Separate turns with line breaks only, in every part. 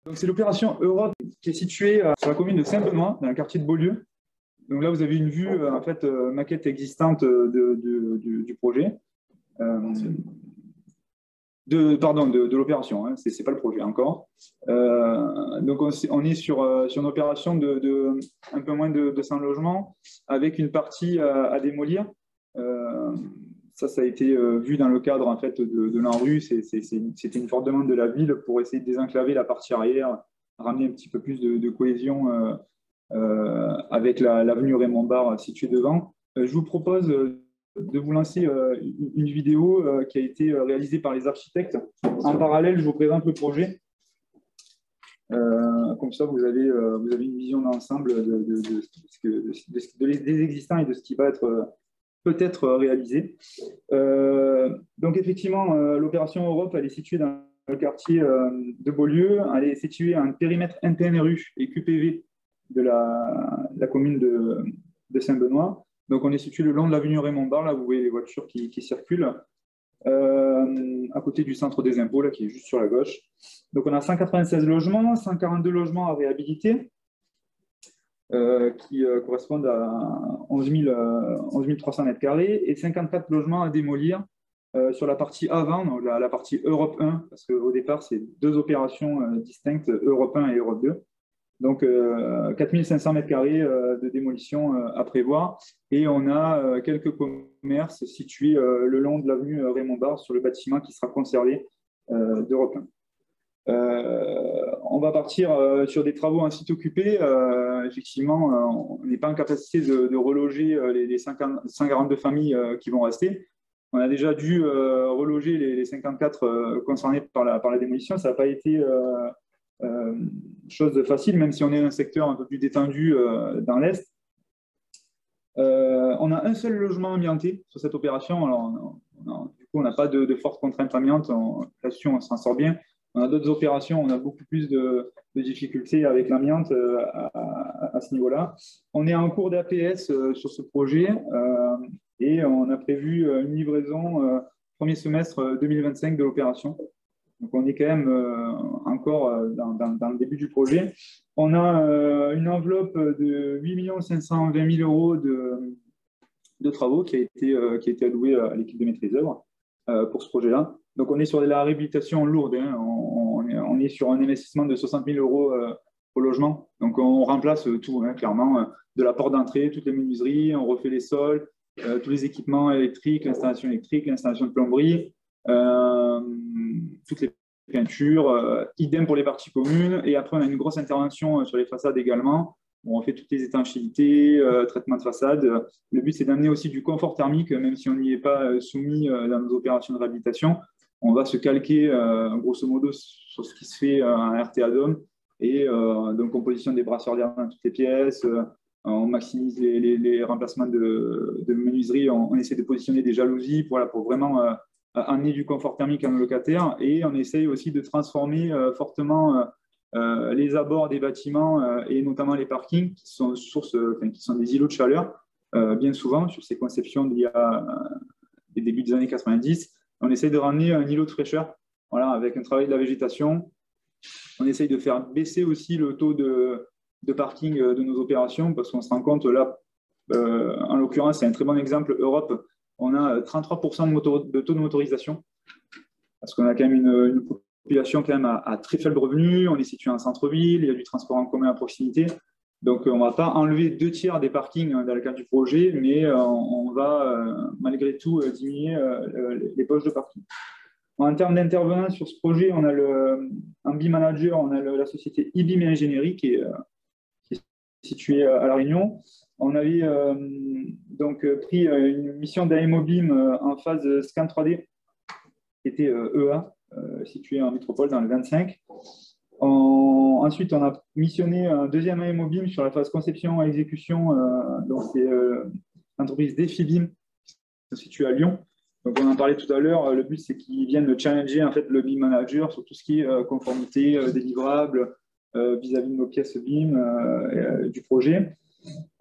Donc, c'est l'opération Europe qui est située sur la commune de Saint-Benoît, dans le quartier de Beaulieu. Donc là, vous avez une vue, maquette existante du projet. De l'opération, hein, c'est pas le projet encore. Donc on est sur une opération de un peu moins de 100 logements avec une partie à démolir. Ça a été vu dans le cadre en fait de l'ANRU. C'était une forte demande de la ville pour essayer de désenclaver la partie arrière, ramener un petit peu plus de cohésion avec l'avenue Raymond Barre située devant. Je vous propose de vous lancer une vidéo qui a été réalisée par les architectes. En parallèle, je vous présente le projet. Comme ça, vous avez une vision d'ensemble des existants et de ce qui va être peut-être réalisé. Donc, effectivement, l'opération Europe, elle est située dans le quartier de Beaulieu. Elle est située à un périmètre NPNRU et QPV de la commune de Saint-Benoît. Donc, on est situé le long de l'avenue Raymond Barre. Là, vous voyez les voitures qui circulent. À côté du centre des impôts, là, qui est juste sur la gauche. Donc, on a 196 logements, 142 logements à réhabiliter, qui correspondent à 11 300 mètres carrés, et 54 logements à démolir sur la partie avant, donc la partie Europe 1, parce qu'au départ, c'est deux opérations distinctes, Europe 1 et Europe 2. Donc, 4500 mètres carrés de démolition à prévoir. Et on a quelques commerces situés le long de l'avenue Raymond Barre sur le bâtiment qui sera conservé d'Europe 1. On va partir sur des travaux en site occupé. Effectivement, on n'est pas en capacité de reloger les 142 familles qui vont rester. On a déjà dû reloger les 54 concernés par la démolition. Ça n'a pas été chose facile, même si on est dans un secteur un peu plus détendu dans l'Est. On a un seul logement amianté sur cette opération. Alors, du coup, on n'a pas de fortes contraintes amiantes. Là-dessus, on s'en sort bien. On a d'autres opérations, on a beaucoup plus de difficultés avec l'amiante à ce niveau-là. On est en cours d'APS sur ce projet et on a prévu une livraison premier semestre 2025 de l'opération. Donc, on est quand même encore dans le début du projet. On a une enveloppe de 8 520 000 euros de travaux qui a été allouée à l'équipe de maîtrise d'œuvre pour ce projet-là. Donc, on est sur de la réhabilitation lourde. Hein. On est sur un investissement de 60 000 euros au logement. Donc, on remplace tout, hein, clairement, de la porte d'entrée, toutes les menuiseries, on refait les sols, tous les équipements électriques, l'installation électrique, l'installation de plomberie, toutes les peintures, idem pour les parties communes. Et après, on a une grosse intervention sur les façades également. On fait toutes les étanchéités, traitement de façade. Le but, c'est d'amener aussi du confort thermique, même si on n'y est pas soumis dans nos opérations de réhabilitation. On va se calquer, grosso modo, sur ce qui se fait en RTA Dome. Et donc, on positionne des brasseurs d'air dans toutes les pièces. On maximise les remplacements de menuiserie. On essaie de positionner des jalousies pour vraiment amener du confort thermique à nos locataires. Et on essaye aussi de transformer fortement les abords des bâtiments et notamment les parkings qui sont qui sont des îlots de chaleur bien souvent sur ces conceptions d'il y a des débuts des années 90. On essaye de ramener un îlot de fraîcheur, voilà, avec un travail de la végétation. On essaye de faire baisser aussi le taux de parking de nos opérations parce qu'on se rend compte là, en l'occurrence, c'est un très bon exemple, Europe, on a 33% de taux de motorisation parce qu'on a quand même une population quand même à très faible revenu, on est situé en centre-ville, il y a du transport en commun à proximité. Donc, on ne va pas enlever 2/3 des parkings dans le cadre du projet, mais on va malgré tout diminuer les poches de parking. En termes d'intervenants sur ce projet, on a un BIM manager, on a la société eBIM Ingénierie qui est située à La Réunion. On avait donc pris une mission d'AMOBIM en phase scan 3D, qui était EA, située en métropole dans le 25. Ensuite, on a missionné un deuxième AMOBIM sur la phase conception et exécution. Donc, c'est l'entreprise Defibim, qui se situe à Lyon. Donc, on en parlait tout à l'heure. Le but, c'est qu'ils viennent challenger en fait, le BIM manager sur tout ce qui est conformité, délivrable vis-à-vis de nos pièces BIM du projet.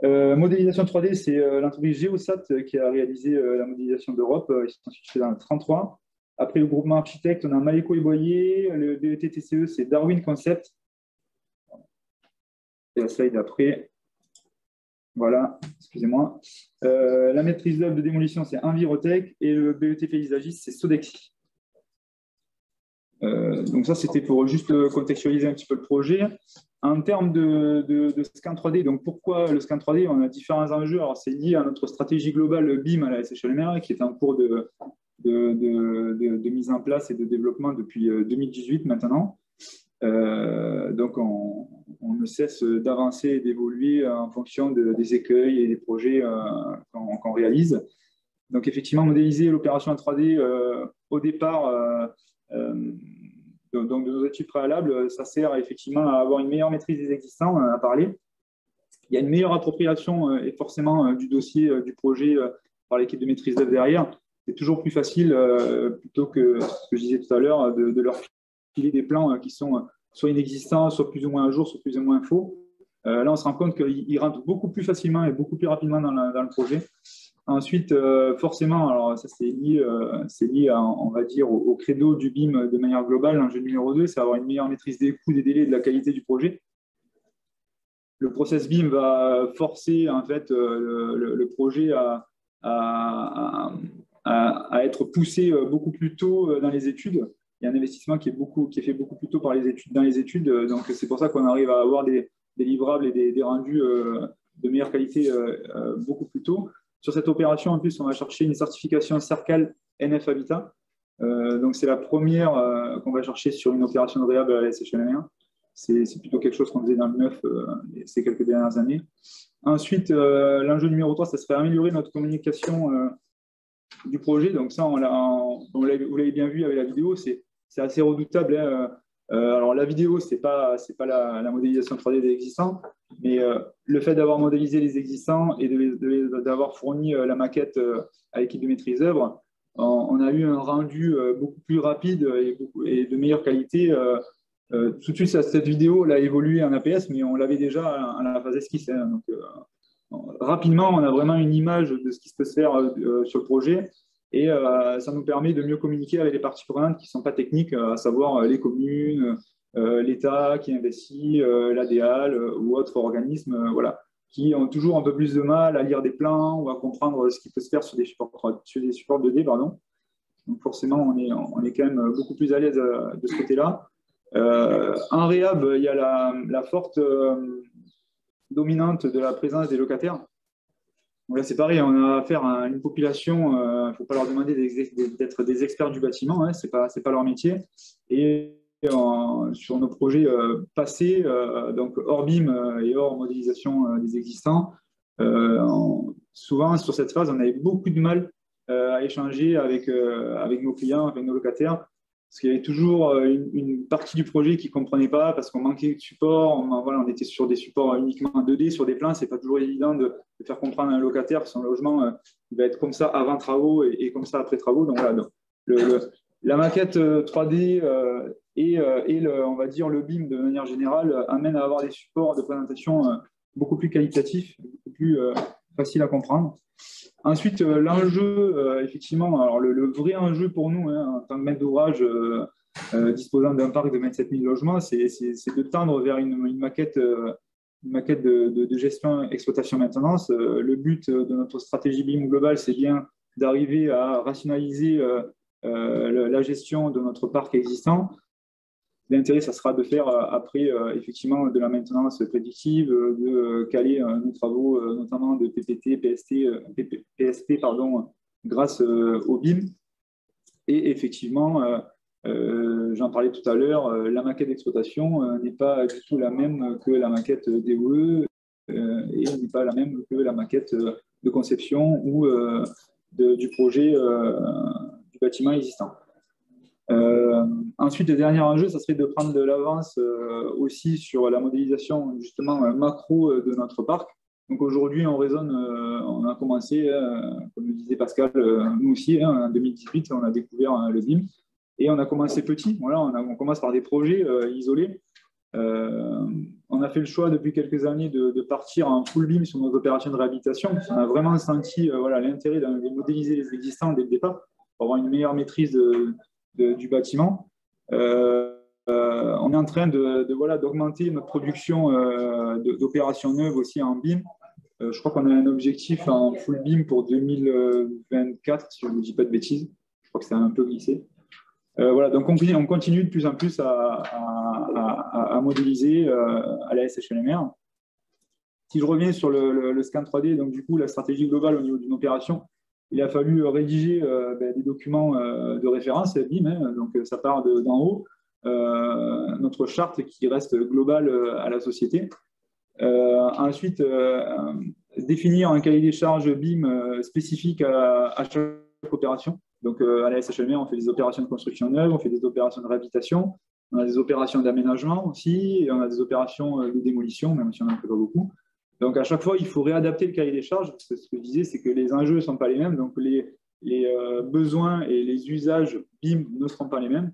Modélisation 3D, c'est l'entreprise Geosat qui a réalisé la modélisation d'Europe. Ils sont situés dans le 33. Après le groupement architecte, on a Maléco et Boyer. Le DET TCE, c'est Darwin Concept. Et la slide d'après. Voilà, excusez-moi. La maîtrise d'œuvre de démolition, c'est Envirotech et le BET paysagiste, c'est Sodexy. Donc ça, c'était pour juste contextualiser un petit peu le projet. En termes de scan 3D, donc pourquoi le scan 3D? On a différents enjeux. Alors, c'est lié à notre stratégie globale BIM à la SHLMR, qui est en cours de mise en place et de développement depuis 2018 maintenant. Donc, on ne cesse d'avancer et d'évoluer en fonction des écueils et des projets qu'on réalise. Donc, effectivement, modéliser l'opération en 3D au départ donc, de nos études préalables, ça sert effectivement à avoir une meilleure maîtrise des existants, on en a parlé. Il y a une meilleure appropriation et forcément du dossier, du projet par l'équipe de maîtrise d'œuvre derrière. C'est toujours plus facile, plutôt que ce que je disais tout à l'heure, de leur filer des plans qui sont soit inexistants, soit plus ou moins à jour, soit plus ou moins faux. Là, on se rend compte qu'ils rentrent beaucoup plus facilement et beaucoup plus rapidement dans le projet. Ensuite, forcément, alors ça c'est lié à, on va dire, au credo du BIM de manière globale. L'enjeu numéro 2, c'est avoir une meilleure maîtrise des coûts, des délais et de la qualité du projet. Le process BIM va forcer en fait le projet à être poussé beaucoup plus tôt dans les études. Il y a un investissement qui est fait beaucoup plus tôt dans les études. Donc c'est pour ça qu'on arrive à avoir des livrables et des rendus de meilleure qualité beaucoup plus tôt. Sur cette opération, en plus, on va chercher une certification CERCAL NF Habitat. Donc, c'est la première qu'on va chercher sur une opération de réhab à la SHLM1. C'est plutôt quelque chose qu'on faisait dans le neuf ces quelques dernières années. Ensuite, l'enjeu numéro 3, ça serait améliorer notre communication du projet. Donc, ça, vous l'avez bien vu avec la vidéo, c'est assez redoutable. Hein. Alors, la vidéo, ce n'est pas la modélisation 3D des existants, mais le fait d'avoir modélisé les existants et d'avoir fourni la maquette à l'équipe de maîtrise d'œuvre, on a eu un rendu beaucoup plus rapide et de meilleure qualité. Tout de suite, cette vidéo a évolué en APS, mais on l'avait déjà à la phase esquisse. Hein. Donc, rapidement, on a vraiment une image de ce qui se peut se faire sur le projet. Et ça nous permet de mieux communiquer avec les parties prenantes qui ne sont pas techniques, à savoir les communes, l'État qui investit, l'ADAL ou autres organismes voilà, qui ont toujours un peu plus de mal à lire des plans ou à comprendre ce qui peut se faire sur des supports 2D. Pardon. Donc forcément, on est quand même beaucoup plus à l'aise de ce côté-là. En réhab, il y a la forte dominante de la présence des locataires. Donc là, c'est pareil, on a affaire à une population, il ne faut pas leur demander d'être des experts du bâtiment, hein, ce n'est pas leur métier. Et sur nos projets passés, donc hors BIM et hors modélisation des existants, souvent sur cette phase, on avait beaucoup de mal à échanger avec nos clients, avec nos locataires, parce qu'il y avait toujours une partie du projet qui ne comprenait pas parce qu'on manquait de support. On était sur des supports uniquement 2D, sur des plans. Ce n'est pas toujours évident de faire comprendre à un locataire que son logement il va être comme ça avant travaux et comme ça après travaux. Donc voilà, la maquette 3D on va dire le BIM de manière générale amène à avoir des supports de présentation beaucoup plus qualitatifs, beaucoup plus faciles à comprendre. Ensuite, l'enjeu, effectivement, alors le vrai enjeu pour nous, hein, en tant que maître d'ouvrage disposant d'un parc de 27 000 logements, c'est de tendre vers une maquette de gestion, exploitation, maintenance. Le but de notre stratégie BIM globale, c'est bien d'arriver à rationaliser la gestion de notre parc existant. L'intérêt, ça sera de faire après, effectivement, de la maintenance prédictive, de caler nos travaux, notamment de PPT, PSP, grâce au BIM. Et effectivement, j'en parlais tout à l'heure, la maquette d'exploitation n'est pas du tout la même que la maquette DOE et n'est pas la même que la maquette de conception ou du projet du bâtiment existant. Ensuite, le dernier enjeu, ça serait de prendre de l'avance aussi sur la modélisation justement macro de notre parc. Donc aujourd'hui, on a commencé, comme le disait Pascal, nous aussi, hein, en 2018, on a découvert le BIM et on a commencé petit. Voilà, on commence par des projets isolés. On a fait le choix depuis quelques années de partir en full BIM sur nos opérations de réhabilitation. On a vraiment senti l'intérêt de modéliser les existants dès le départ pour avoir une meilleure maîtrise du bâtiment. on est en train voilà, d'augmenter notre production d'opérations neuves aussi en BIM. Je crois qu'on a un objectif en full BIM pour 2024, si je ne vous dis pas de bêtises. Je crois que c'est un peu glissé. Voilà, donc on continue de plus en plus à modéliser à la SHLMR. Si je reviens sur le scan 3D, donc du coup, la stratégie globale au niveau d'une opération, il a fallu rédiger des documents de référence, BIM, hein, donc ça part d'en haut, notre charte qui reste globale à la société. Ensuite, définir un cahier des charges BIM spécifique à chaque opération. Donc, à la SHLMR, on fait des opérations de construction neuve, on fait des opérations de réhabilitation, on a des opérations d'aménagement aussi, et on a des opérations de démolition, même si on n'en fait pas beaucoup. Donc, à chaque fois, il faut réadapter le cahier des charges, parce que ce que je disais, c'est que les enjeux ne sont pas les mêmes, donc les besoins et les usages BIM ne seront pas les mêmes.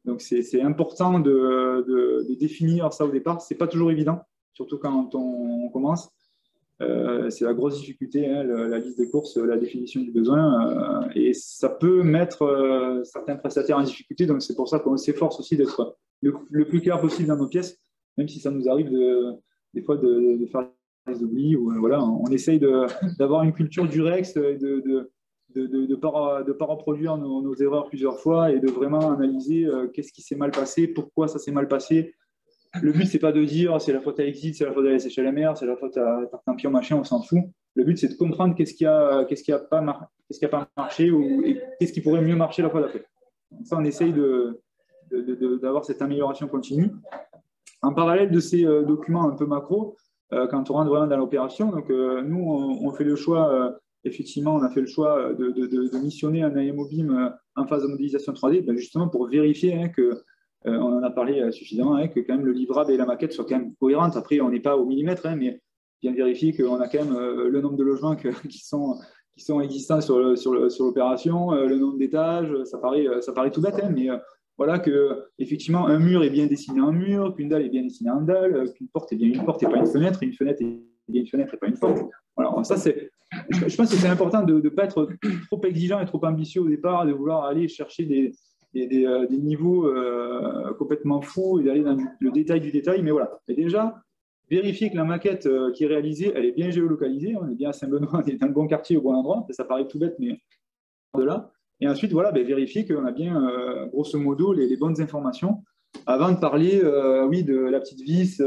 Donc, c'est important de définir ça au départ. Ce n'est pas toujours évident, surtout quand on commence. C'est la grosse difficulté, hein, la liste des courses, la définition du besoin. Et ça peut mettre certains prestataires en difficulté. Donc, c'est pour ça qu'on s'efforce aussi d'être le plus clair possible dans nos pièces, même si ça nous arrive des fois de faire des oublis. Voilà, on essaye d'avoir une culture du Rex, de ne pas reproduire nos erreurs plusieurs fois et de vraiment analyser qu'est-ce qui s'est mal passé, pourquoi ça s'est mal passé. Le but, c'est pas de dire c'est la faute à Exit, c'est la faute à la SHLMR, c'est la faute à Tartampion, machin, on s'en fout. Le but, c'est de comprendre qu'est-ce qui a pas marché et qu'est-ce qui pourrait mieux marcher la fois d'après. Ça, on essaye d'avoir cette amélioration continue. En parallèle de ces documents un peu macro, quand on rentre vraiment dans l'opération, donc nous, on fait le choix, effectivement, on a fait le choix de missionner un AMO BIM en phase de modélisation 3D, ben justement pour vérifier que on en a parlé suffisamment, hein, que quand même le livrable et la maquette soient quand même cohérentes. Après, on n'est pas au millimètre, hein, mais bien vérifier qu'on a quand même le nombre de logements qui sont existants sur l'opération, le nombre d'étages, ça paraît tout bête, hein, mais voilà que effectivement un mur est bien dessiné en mur, qu'une dalle est bien dessinée en dalle, qu'une porte est bien une porte et pas une fenêtre est bien une fenêtre et pas une porte. Voilà, ça je pense que c'est important de ne pas être trop exigeant et trop ambitieux au départ, de vouloir aller chercher des niveaux complètement fous et d'aller dans le détail du détail. Mais voilà, et déjà, vérifier que la maquette qui est réalisée, elle est bien géolocalisée. On est bien à Saint-Benoît, on est dans le bon quartier, au bon endroit. Ça paraît tout bête, mais de là. Et ensuite, voilà, vérifier qu'on a bien, grosso modo, les bonnes informations avant de parler, oui, de la petite vis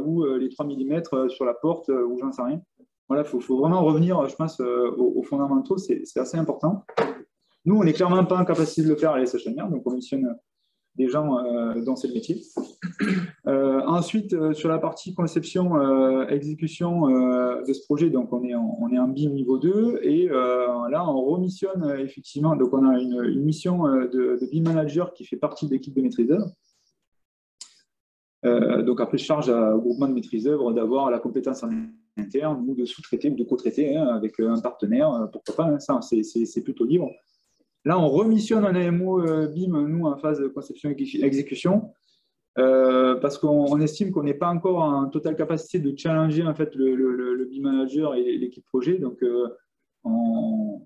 ou les 3 mm sur la porte ou j'en sais rien. Voilà, il faut vraiment revenir, je pense, aux fondamentaux. C'est assez important. Nous, on n'est clairement pas en capacité de le faire à la SHLMR, donc on missionne des gens dont c'est le métier. Ensuite, sur la partie conception, exécution de ce projet, donc on est en BIM niveau 2, et là, on remissionne effectivement, donc on a une mission de BIM manager qui fait partie de l'équipe de maîtrise d'œuvre. Donc après, charge au groupement de maîtrise d'œuvre d'avoir la compétence en interne ou de sous-traiter ou de co-traiter avec un partenaire, pourquoi pas, hein, ça c'est plutôt libre. Là, on remissionne un AMO BIM, nous, en phase de conception-exécution, parce qu'on estime qu'on n'est pas encore en totale capacité de challenger en fait, le BIM manager et l'équipe projet. Donc, on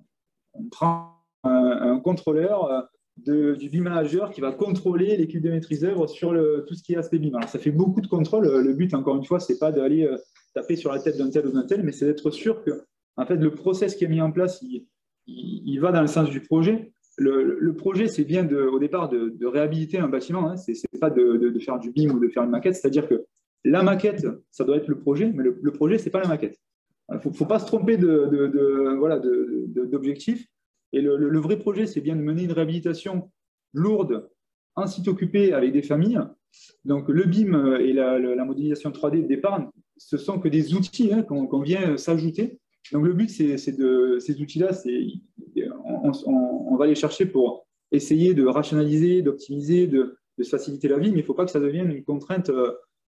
prend un contrôleur du BIM manager qui va contrôler l'équipe de maîtrise d'œuvre sur tout ce qui est aspect BIM. Alors, ça fait beaucoup de contrôle. Le but, encore une fois, ce n'est pas d'aller taper sur la tête d'un tel ou d'un tel, mais c'est d'être sûr que en fait, le process qui est mis en place, il va dans le sens du projet. Le projet, c'est bien au départ de réhabiliter un bâtiment, hein. C'est pas de faire du BIM ou de faire une maquette, c'est-à-dire que la maquette, ça doit être le projet, mais le projet, c'est pas la maquette. Il ne faut pas se tromper d'objectif. Et le vrai projet, c'est bien de mener une réhabilitation lourde, en site occupé avec des familles. Donc le BIM et la modélisation 3D de départ, ce sont que des outils hein, qu'on vient s'ajouter. Donc le but, c'est ces outils-là, on va les chercher pour essayer de rationaliser, d'optimiser, de se faciliter la vie, mais il ne faut pas que ça devienne une contrainte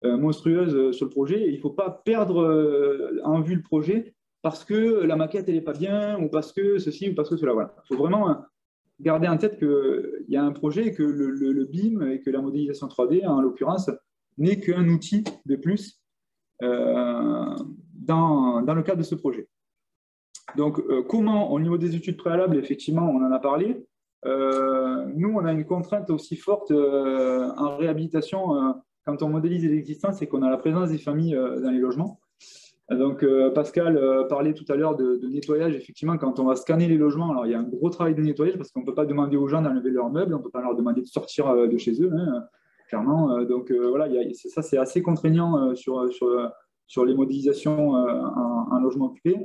monstrueuse sur le projet. Et il ne faut pas perdre en vue le projet parce que la maquette elle n'est pas bien, ou parce que ceci, ou parce que cela. Voilà. Il faut vraiment garder en tête qu'il y a un projet et que le BIM et que la modélisation 3D, en l'occurrence, n'est qu'un outil de plus dans le cadre de ce projet. Donc, comment, au niveau des études préalables, effectivement, on en a parlé. Nous, on a une contrainte aussi forte en réhabilitation quand on modélise l'existant, c'est qu'on a la présence des familles dans les logements. Donc, Pascal parlait tout à l'heure de nettoyage. Effectivement, quand on va scanner les logements, alors il y a un gros travail de nettoyage parce qu'on ne peut pas demander aux gens d'enlever leurs meubles, on ne peut pas leur demander de sortir de chez eux, hein, clairement. Donc, voilà, ça, c'est assez contraignant sur les modélisations en logement occupé.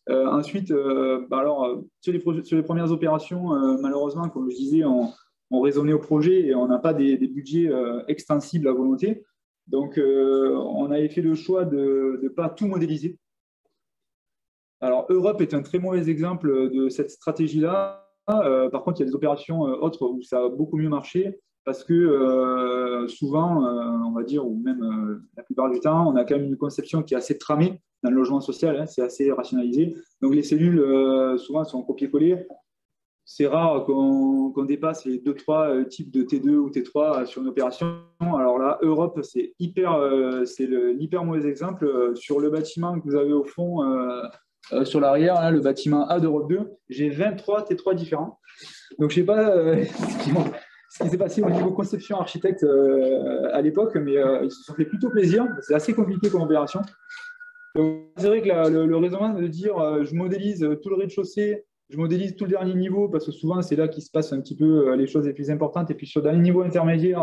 Ensuite, sur les premières opérations, malheureusement, comme je disais, on raisonnait au projet et on n'a pas des budgets extensibles à volonté. Donc, on avait fait le choix de ne pas tout modéliser. Alors, Europe est un très mauvais exemple de cette stratégie-là. Par contre, il y a des opérations autres où ça a beaucoup mieux marché parce que souvent, on va dire, ou même la plupart du temps, on a quand même une conception qui est assez tramée dans le logement social, hein, c'est assez rationalisé. Donc, les cellules, souvent, sont copiées-collées. C'est rare qu'on dépasse les 2-3 types de T2 ou T3 sur une opération. Alors là, Europe, c'est l'hyper mauvais exemple. Sur le bâtiment que vous avez au fond, sur l'arrière, le bâtiment A d'Europe 2, j'ai 23 T3 différents. Donc, je ne sais pas ce qui s'est passé au niveau conception architecte à l'époque, mais ils se sont fait plutôt plaisir. C'est assez compliqué comme opération. Donc, c'est vrai que le raisonnement de dire je modélise tout le rez-de-chaussée, je modélise tout le dernier niveau, parce que souvent, c'est là qu'il se passe un petit peu les choses les plus importantes. Et puis, sur le dernier niveau intermédiaire,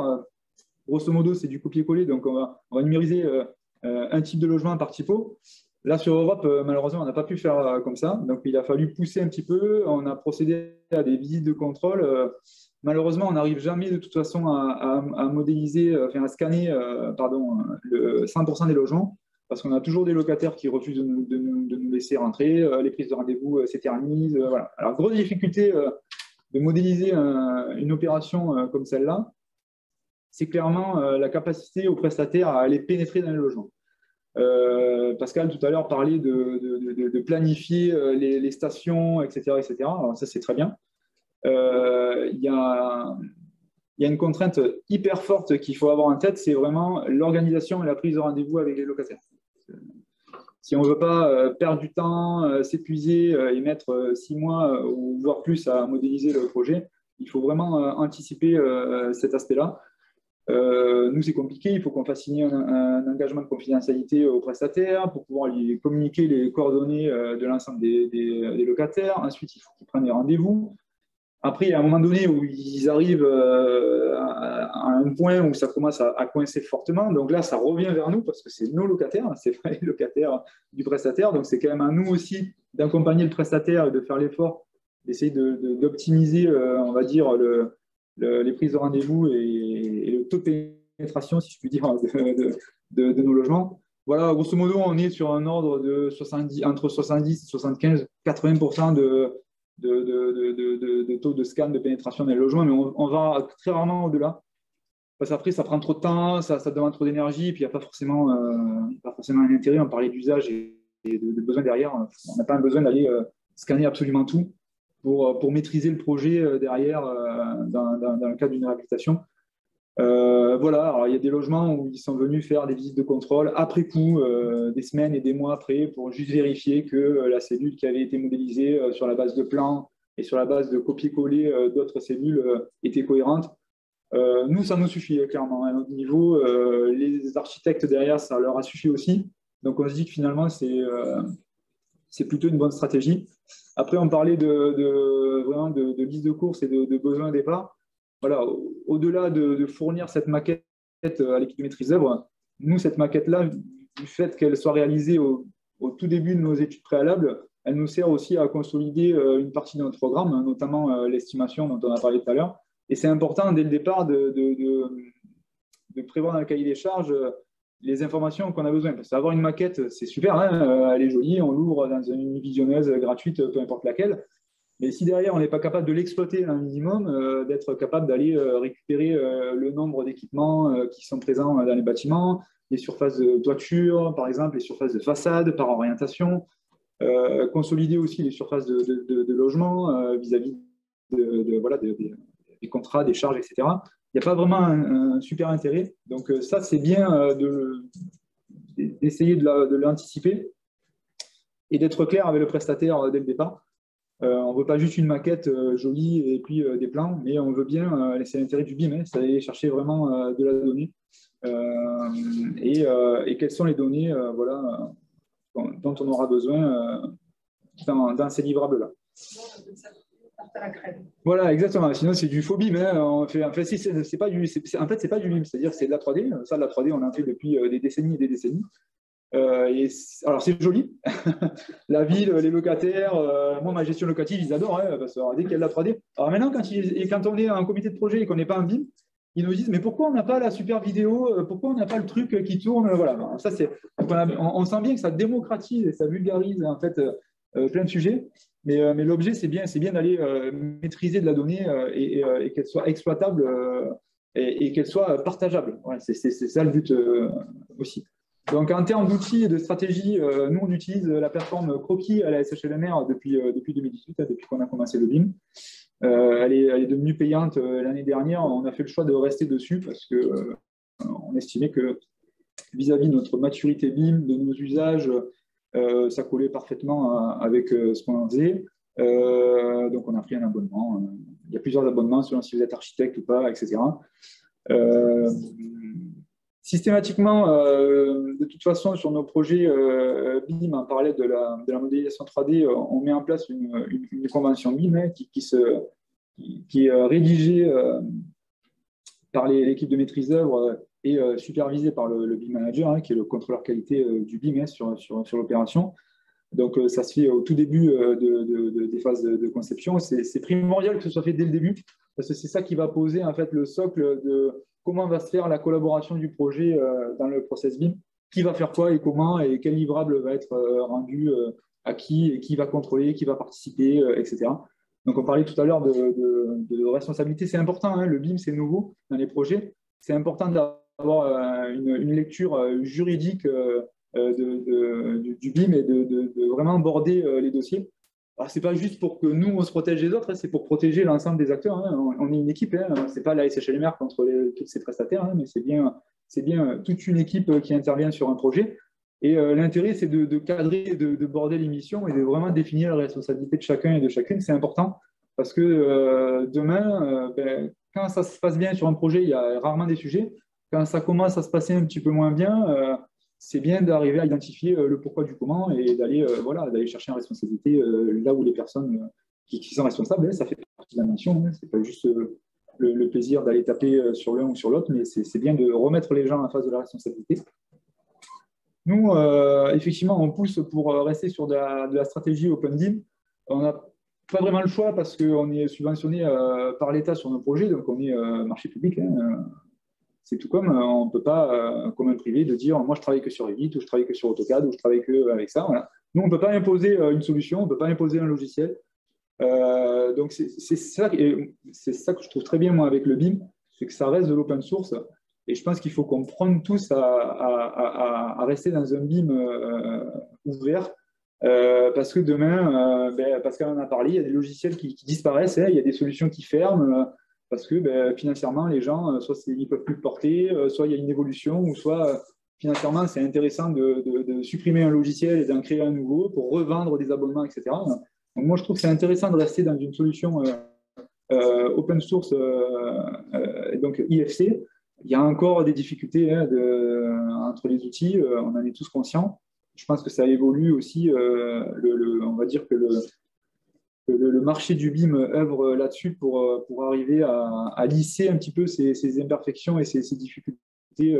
grosso modo, c'est du copier-coller. Donc, on va numériser un type de logement par typo. Là, sur Europe, malheureusement, on n'a pas pu faire comme ça. Donc, il a fallu pousser un petit peu. On a procédé à des visites de contrôle. Malheureusement, on n'arrive jamais de toute façon à modéliser, à scanner le 100% des logements, parce qu'on a toujours des locataires qui refusent de nous laisser rentrer, les prises de rendez-vous s'éternisent. Voilà. Alors, grosse difficulté de modéliser une opération comme celle-là, c'est clairement la capacité aux prestataires à aller pénétrer dans les logements. Pascal, tout à l'heure, parlait de planifier les stations, etc., etc. Alors, ça, c'est très bien. Il y a une contrainte hyper forte qu'il faut avoir en tête, c'est vraiment l'organisation et la prise de rendez-vous avec les locataires. Si on ne veut pas perdre du temps, s'épuiser et mettre 6 mois ou voire plus à modéliser le projet, il faut vraiment anticiper cet aspect-là. Nous, c'est compliqué, il faut qu'on fasse signer un engagement de confidentialité aux prestataires pour pouvoir lui communiquer les coordonnées de l'ensemble des locataires. Ensuite, il faut qu'ils prennent des rendez-vous. Après, il y a un moment donné où ils arrivent à un point où ça commence à coincer fortement. Donc là, ça revient vers nous parce que c'est nos locataires, c'est pas les locataires du prestataire. Donc c'est quand même à nous aussi d'accompagner le prestataire et de faire l'effort, d'essayer d'optimiser, on va dire, les prises de rendez-vous et le taux de pénétration, si je puis dire, de nos logements. Voilà, grosso modo, on est sur un ordre de entre 70, 75, 80% de taux de scan de pénétration dans les logements, mais on va très rarement au-delà. Parce qu'après, ça prend trop de temps, ça demande trop d'énergie, puis il n'y a pas forcément un intérêt. On parlait d'usage et de besoin derrière. On n'a pas un besoin d'aller scanner absolument tout pour maîtriser le projet derrière dans le cadre d'une réhabilitation. Voilà, alors il y a des logements où ils sont venus faire des visites de contrôle après coup, des semaines et des mois après, pour juste vérifier que la cellule qui avait été modélisée sur la base de plans et sur la base de copier-coller d'autres cellules était cohérente. Nous, ça nous suffit clairement. À notre niveau, les architectes derrière, ça leur a suffi aussi. Donc on se dit que finalement, c'est plutôt une bonne stratégie. Après, on parlait vraiment de liste de courses et de besoins départ. Voilà, au-delà de fournir cette maquette à l'équipe de maîtrise d'œuvre, nous, cette maquette-là, du fait qu'elle soit réalisée au tout début de nos études préalables, elle nous sert aussi à consolider une partie de notre programme, notamment l'estimation dont on a parlé tout à l'heure. Et c'est important, dès le départ, de prévoir dans le cahier des charges les informations qu'on a besoin. Parce qu'avoir une maquette, c'est super, hein, elle est jolie, on l'ouvre dans une visionneuse gratuite, peu importe laquelle. Mais si derrière, on n'est pas capable de l'exploiter un minimum, d'être capable d'aller récupérer le nombre d'équipements qui sont présents dans les bâtiments, les surfaces de toiture, par exemple, les surfaces de façade par orientation, consolider aussi les surfaces de logement vis-à- -vis des contrats, des charges, etc. Il n'y a pas vraiment un super intérêt. Donc ça, c'est bien d'essayer de l'anticiper et d'être clair avec le prestataire dès le départ. On ne veut pas juste une maquette jolie et puis des plans, mais on veut bien, c'est l'intérêt du BIM, hein, c'est aller chercher vraiment de la donnée. Et quelles sont les données voilà, dont on aura besoin dans ces livrables-là. Voilà, exactement. Sinon, c'est du faux BIM. Hein. En fait, c'est pas du, en fait, c'est pas du BIM, c'est-à-dire que c'est de la 3D. Ça, de la 3D, on en fait depuis des décennies et des décennies. Alors, c'est joli. La ville, les locataires, moi, ma gestion locative, ils adorent, hein, parce que dès qu'il y a de la 3D. Alors maintenant, quand on est en comité de projet et qu'on n'est pas un BIM, ils nous disent, mais pourquoi on n'a pas la super vidéo? Pourquoi on n'a pas le truc qui tourne? Voilà. Alors, ça, on sent bien que ça démocratise et ça vulgarise en fait plein de sujets. Mais l'objet, c'est bien d'aller maîtriser de la donnée et qu'elle soit exploitable et qu'elle soit partageable. Ouais, c'est ça le but aussi. Donc, en termes d'outils et de stratégie, nous, on utilise la plateforme Croquis à la SHLMR depuis 2018, depuis qu'on a commencé le BIM. Elle est devenue payante l'année dernière. On a fait le choix de rester dessus parce qu'on estimait que vis-à-vis de notre maturité BIM, de nos usages, ça collait parfaitement avec ce qu'on faisait. Donc, on a pris un abonnement. Il y a plusieurs abonnements selon si vous êtes architecte ou pas, etc. Systématiquement, de toute façon, sur nos projets BIM, en parallèle de la modélisation 3D, on met en place une convention BIM hein, qui est rédigée par l'équipe de maîtrise d'œuvre et supervisée par le BIM manager, hein, qui est le contrôleur qualité du BIM hein, sur l'opération. Donc, ça se fait au tout début des phases de conception. C'est primordial que ce soit fait dès le début, parce que c'est ça qui va poser en fait, le socle de comment va se faire la collaboration du projet dans le process BIM, qui va faire quoi et comment, et quel livrable va être rendu à qui, et qui va contrôler, qui va participer, etc. Donc, on parlait tout à l'heure de responsabilité. C'est important, hein, le BIM, c'est nouveau dans les projets. C'est important d'avoir une lecture juridique du BIM et de vraiment border les dossiers. Alors, ce n'est pas juste pour que nous, on se protège des autres, hein, c'est pour protéger l'ensemble des acteurs. Hein. On est une équipe, hein. Ce n'est pas la SHLMR contre tous ces prestataires, hein, mais c'est bien toute une équipe qui intervient sur un projet. Et l'intérêt, c'est de cadrer, de border les missions et de vraiment définir la responsabilité de chacun et de chacune. C'est important parce que demain, quand ça se passe bien sur un projet, il y a rarement des sujets. Quand ça commence à se passer un petit peu moins bien, c'est bien d'arriver à identifier le pourquoi du comment et d'aller chercher une responsabilité là où les personnes qui sont responsables, ça fait partie de la mission. Hein, c'est pas juste le plaisir d'aller taper sur l'un ou sur l'autre, mais c'est bien de remettre les gens en face de la responsabilité. Nous, effectivement, on pousse pour rester sur de la stratégie Open BIM. On n'a pas vraiment le choix parce qu'on est subventionné par l'État sur nos projets, donc on est marché public. Hein, c'est tout comme on ne peut pas, comme un privé, de dire moi je travaille que sur Revit, ou je travaille que sur AutoCAD, ou je travaille que avec ça. Voilà. Nous, on ne peut pas imposer une solution, on ne peut pas imposer un logiciel. Donc c'est ça que je trouve très bien moi avec le BIM, c'est que ça reste de l'open source. Et je pense qu'il faut qu'on prenne tous à rester dans un BIM ouvert. Parce que demain, parce qu'on en a parlé, il y a des logiciels qui disparaissent, hein, il y a des solutions qui ferment. Parce que financièrement, les gens, soit ils ne peuvent plus le porter, soit il y a une évolution, ou soit financièrement, c'est intéressant de supprimer un logiciel et d'en créer un nouveau pour revendre des abonnements, etc. Donc, moi, je trouve que c'est intéressant de rester dans une solution open source, donc IFC. Il y a encore des difficultés hein, entre les outils, on en est tous conscients. Je pense que ça évolue aussi, on va dire que le marché du BIM œuvre là-dessus pour arriver à lisser un petit peu ces imperfections et ces difficultés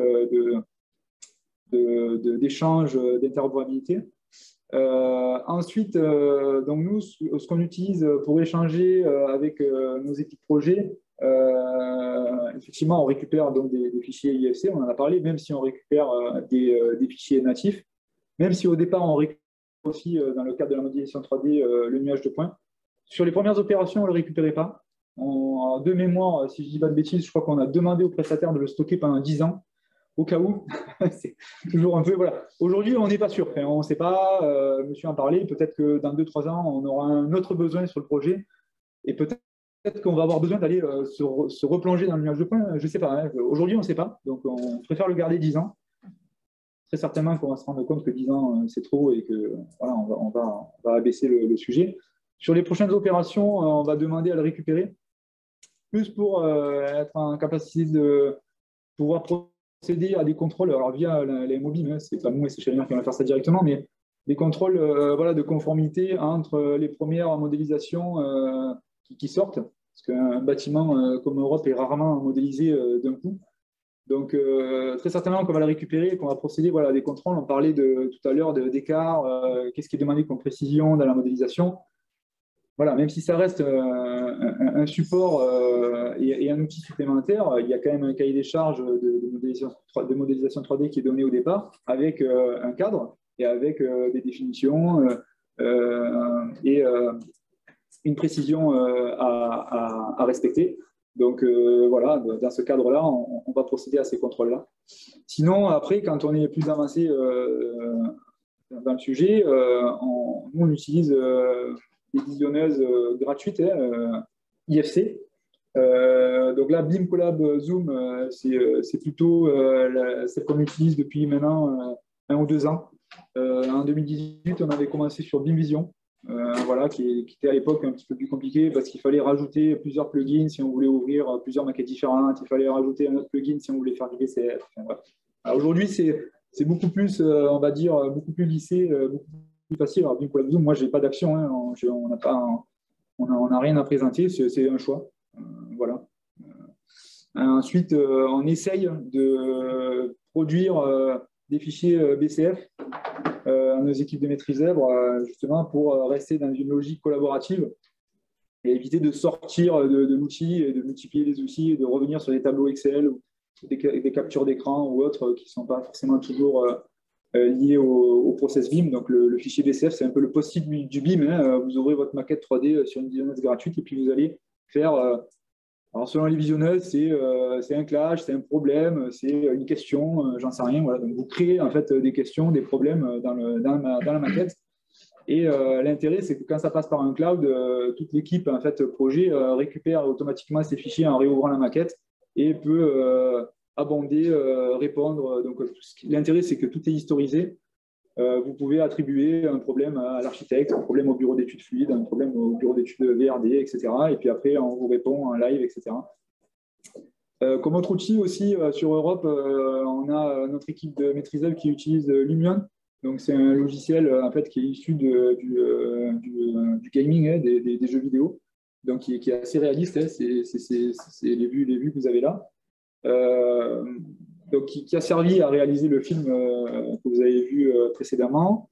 d'échange, d'interopérabilité. Ensuite, donc nous, ce qu'on utilise pour échanger avec nos équipes projet, effectivement, on récupère donc des fichiers IFC, on en a parlé, même si on récupère des fichiers natifs, même si au départ, on récupère aussi, dans le cadre de la modélisation 3D, le nuage de points. Sur les premières opérations, on ne le récupérait pas. De mémoire, si je ne dis pas de bêtises, je crois qu'on a demandé aux prestataires de le stocker pendant 10 ans, au cas où. C'est toujours un peu... Voilà. Aujourd'hui, on n'est pas sûr. Enfin, on ne sait pas, monsieur en parlait, peut-être que dans 2-3 ans, on aura un autre besoin sur le projet, et peut-être qu'on va avoir besoin d'aller se replonger dans le nuage de points. Je ne sais pas. Hein. Aujourd'hui, on ne sait pas. Donc, on préfère le garder 10 ans. Très certainement qu'on va se rendre compte que 10 ans, c'est trop et que voilà, on va abaisser le sujet. Sur les prochaines opérations, on va demander à le récupérer, plus pour être en capacité de pouvoir procéder à des contrôles, alors via les mobiles, hein, c'est pas nous et c'est Schellinger qui va faire ça directement, mais des contrôles voilà, de conformité entre les premières modélisations qui sortent, parce qu'un bâtiment comme Europe est rarement modélisé d'un coup. Donc, très certainement qu'on va le récupérer et qu'on va procéder voilà, à des contrôles. On parlait tout à l'heure d'écart, qu'est-ce qui est demandé comme précision dans la modélisation. Voilà, même si ça reste un support et un outil supplémentaire, il y a quand même un cahier des charges de modélisation 3D qui est donné au départ, avec un cadre et avec des définitions et une précision à respecter. Donc voilà, dans ce cadre-là, on va procéder à ces contrôles-là. Sinon, après, quand on est plus avancé dans le sujet, nous, on utilise des visionneuses gratuites, IFC. Donc là, BIM Collab Zoom, c'est plutôt celle qu'on utilise depuis maintenant 1 ou 2 ans. En 2018, on avait commencé sur BIM Vision, voilà, qui était à l'époque un petit peu plus compliqué parce qu'il fallait rajouter plusieurs plugins si on voulait ouvrir plusieurs maquettes différentes. Il fallait rajouter un autre plugin si on voulait faire du VCF. Enfin, voilà. Aujourd'hui, c'est beaucoup plus, on va dire, beaucoup plus lissé, beaucoup plus facile. Alors, BIM Collab Zoom, moi, je n'ai pas d'action, hein, on n'a rien à présenter, c'est un choix. Voilà. Ensuite, on essaye de produire des fichiers BCF à nos équipes de maîtrise d'œuvre, justement pour rester dans une logique collaborative et éviter de sortir de l'outil et de multiplier les outils et de revenir sur des tableaux Excel ou des captures d'écran ou autres qui ne sont pas forcément toujours liés au process BIM. Donc le fichier BCF, c'est un peu le post-it du BIM. Hein. Vous ouvrez votre maquette 3D sur une visionneuse gratuite et puis vous allez faire... alors, selon les visionneuses, c'est un clash, c'est un problème, c'est une question, j'en sais rien. Voilà. Donc, vous créez en fait des questions, des problèmes dans la maquette. Et l'intérêt, c'est que quand ça passe par un cloud, toute l'équipe en fait, projet récupère automatiquement ces fichiers en réouvrant la maquette et peut abonder, répondre. Donc, l'intérêt, c'est que tout est historisé. Vous pouvez attribuer un problème à l'architecte, un problème au bureau d'études fluides, un problème au bureau d'études VRD, etc. Et puis après, on vous répond en live, etc. Comme autre outil aussi, sur Europe, on a notre équipe de maîtrise d'œuvre qui utilise Lumion. Donc, c'est un logiciel en fait, qui est issu du gaming, hein, des jeux vidéo, donc qui est assez réaliste. Hein, c'est les vues que vous avez là. Donc, qui a servi à réaliser le film que vous avez vu précédemment.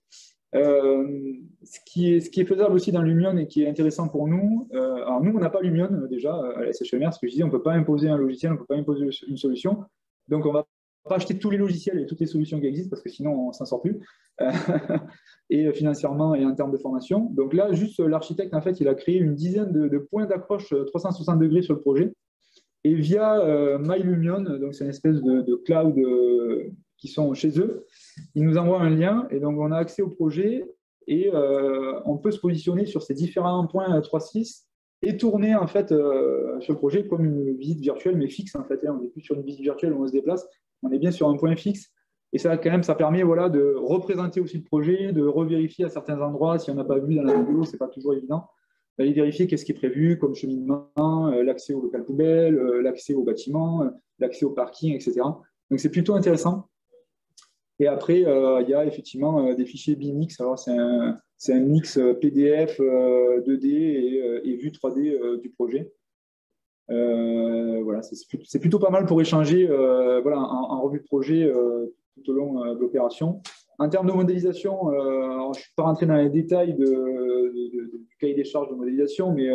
Ce qui est faisable aussi dans Lumion et qui est intéressant pour nous, alors nous, on n'a pas Lumion déjà à la SHMR, ce que je disais, on ne peut pas imposer un logiciel, on ne peut pas imposer une solution. Donc, on ne va pas acheter tous les logiciels et toutes les solutions qui existent parce que sinon, on ne s'en sort plus. Et financièrement et en termes de formation. Donc là, juste l'architecte, en fait, il a créé une dizaine de points d'accroche 360 degrés sur le projet. Et via MyLumion, donc c'est une espèce de cloud qui sont chez eux, ils nous envoient un lien et donc on a accès au projet et on peut se positionner sur ces différents points 3.6 et tourner en fait sur le projet comme une visite virtuelle mais fixe en fait. On n'est plus sur une visite virtuelle où on se déplace, on est bien sur un point fixe et ça quand même ça permet voilà de représenter aussi le projet, de revérifier à certains endroits si on n'a pas vu dans la vidéo, c'est pas toujours évident. D'aller vérifier qu'est-ce qui est prévu comme cheminement, l'accès au local poubelle, l'accès au bâtiment, l'accès au parking, etc. Donc c'est plutôt intéressant. Et après, il y a effectivement des fichiers BIMX. Alors c'est un mix PDF 2D et vue 3D du projet. Voilà, c'est plutôt pas mal pour échanger voilà, en revue de projet tout au long de l'opération. En termes de modélisation, je ne suis pas rentré dans les détails du cahier des charges de modélisation, mais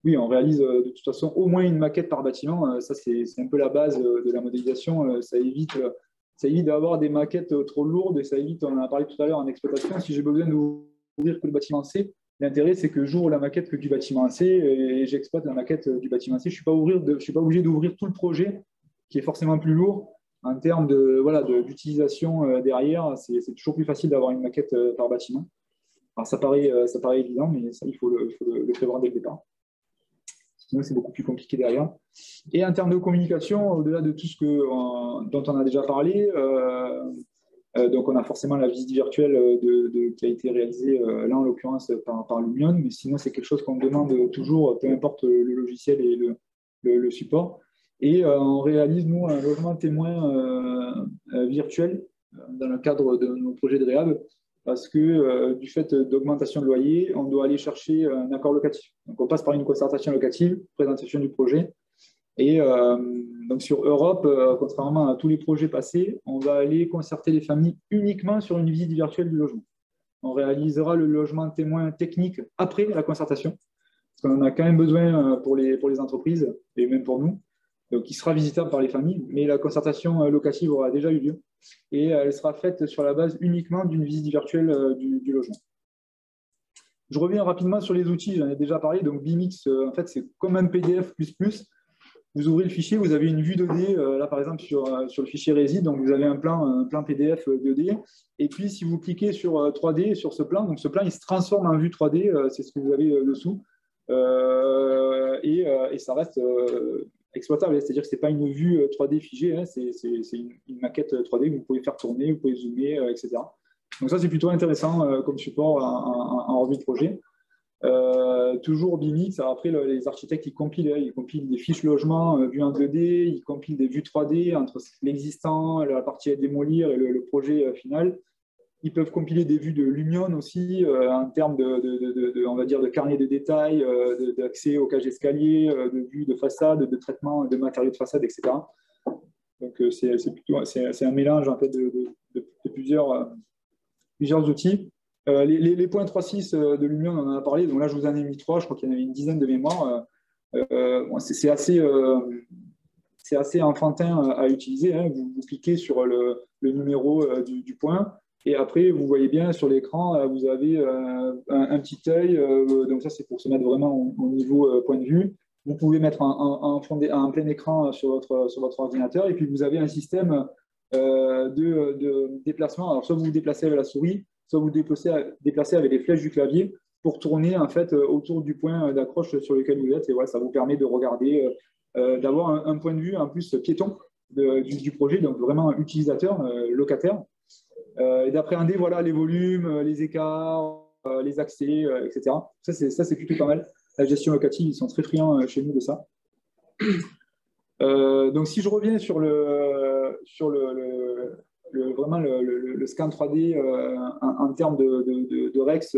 oui, on réalise de toute façon au moins une maquette par bâtiment. Ça, c'est un peu la base de la modélisation. Ça évite d'avoir des maquettes trop lourdes et ça évite, on en a parlé tout à l'heure en exploitation, si j'ai besoin d'ouvrir que le bâtiment C, l'intérêt, c'est que j'ouvre la maquette que du bâtiment C et j'exploite la maquette du bâtiment C. Je ne suis pas obligé d'ouvrir tout le projet qui est forcément plus lourd. En termes d'utilisation derrière, c'est toujours plus facile d'avoir une maquette par bâtiment. Alors, ça paraît évident, mais ça, il faut le prévoir dès le départ. Sinon, c'est beaucoup plus compliqué derrière. Et en termes de communication, au-delà de tout ce dont on a déjà parlé, Donc, on a forcément la visite virtuelle qui a été réalisée, là en l'occurrence, par Lumion, mais sinon, c'est quelque chose qu'on demande toujours, peu importe le logiciel et le support. Et on réalise, nous, un logement témoin virtuel dans le cadre de nos projets de réhab, parce que du fait d'augmentation de loyer, on doit aller chercher un accord locatif. Donc, on passe par une concertation locative, présentation du projet. Et donc, sur Europe, contrairement à tous les projets passés, on va aller concerter les familles uniquement sur une visite virtuelle du logement. On réalisera le logement témoin technique après la concertation, parce qu'on en a quand même besoin pour les entreprises et même pour nous. Donc, il sera visitable par les familles, mais la concertation locative aura déjà eu lieu et elle sera faite sur la base uniquement d'une visite virtuelle du logement. Je reviens rapidement sur les outils, j'en ai déjà parlé. Donc, BIMX, en fait, c'est comme un PDF++. Vous ouvrez le fichier, vous avez une vue 2D, là par exemple sur le fichier Réside, donc vous avez un plan PDF 2D. Et puis, si vous cliquez sur 3D, sur ce plan, donc ce plan il se transforme en vue 3D, c'est ce que vous avez dessous. Et ça reste exploitable, c'est-à-dire que ce n'est pas une vue 3D figée, hein, c'est une maquette 3D que vous pouvez faire tourner, vous pouvez zoomer, etc. Donc ça, c'est plutôt intéressant comme support en revue de projet. Toujours BIMX, après les architectes ils compilent des fiches logement vues en 2D, ils compilent des vues 3D entre l'existant, la partie à démolir et le projet final. Ils peuvent compiler des vues de Lumion aussi en termes on va dire de carnet de détails, d'accès aux cages d'escalier, de vues de façade, de traitement de matériaux de façade, etc. Donc c'est un mélange en fait de plusieurs outils. Les points 3.6 de Lumion, on en a parlé. Donc là, je vous en ai mis 3. Je crois qu'il y en avait une dizaine de mémoire. C'est assez enfantin à utiliser. Hein. Vous cliquez sur le numéro du point. Et après, vous voyez bien sur l'écran, vous avez un petit œil. Donc ça, c'est pour se mettre vraiment au niveau point de vue. Vous pouvez mettre en plein écran sur votre ordinateur. Et puis, vous avez un système de déplacement. Alors, soit vous vous déplacez avec la souris, soit vous déplacez avec les flèches du clavier pour tourner en fait autour du point d'accroche sur lequel vous êtes. Et voilà, ça vous permet de regarder, d'avoir un point de vue en plus piéton du projet, donc vraiment utilisateur, locataire, et d'appréhender voilà, les volumes, les écarts, les accès, etc. Ça, c'est plutôt pas mal. La gestion locative, ils sont très friands chez nous de ça. Donc, si je reviens sur vraiment le scan 3D en termes de Rex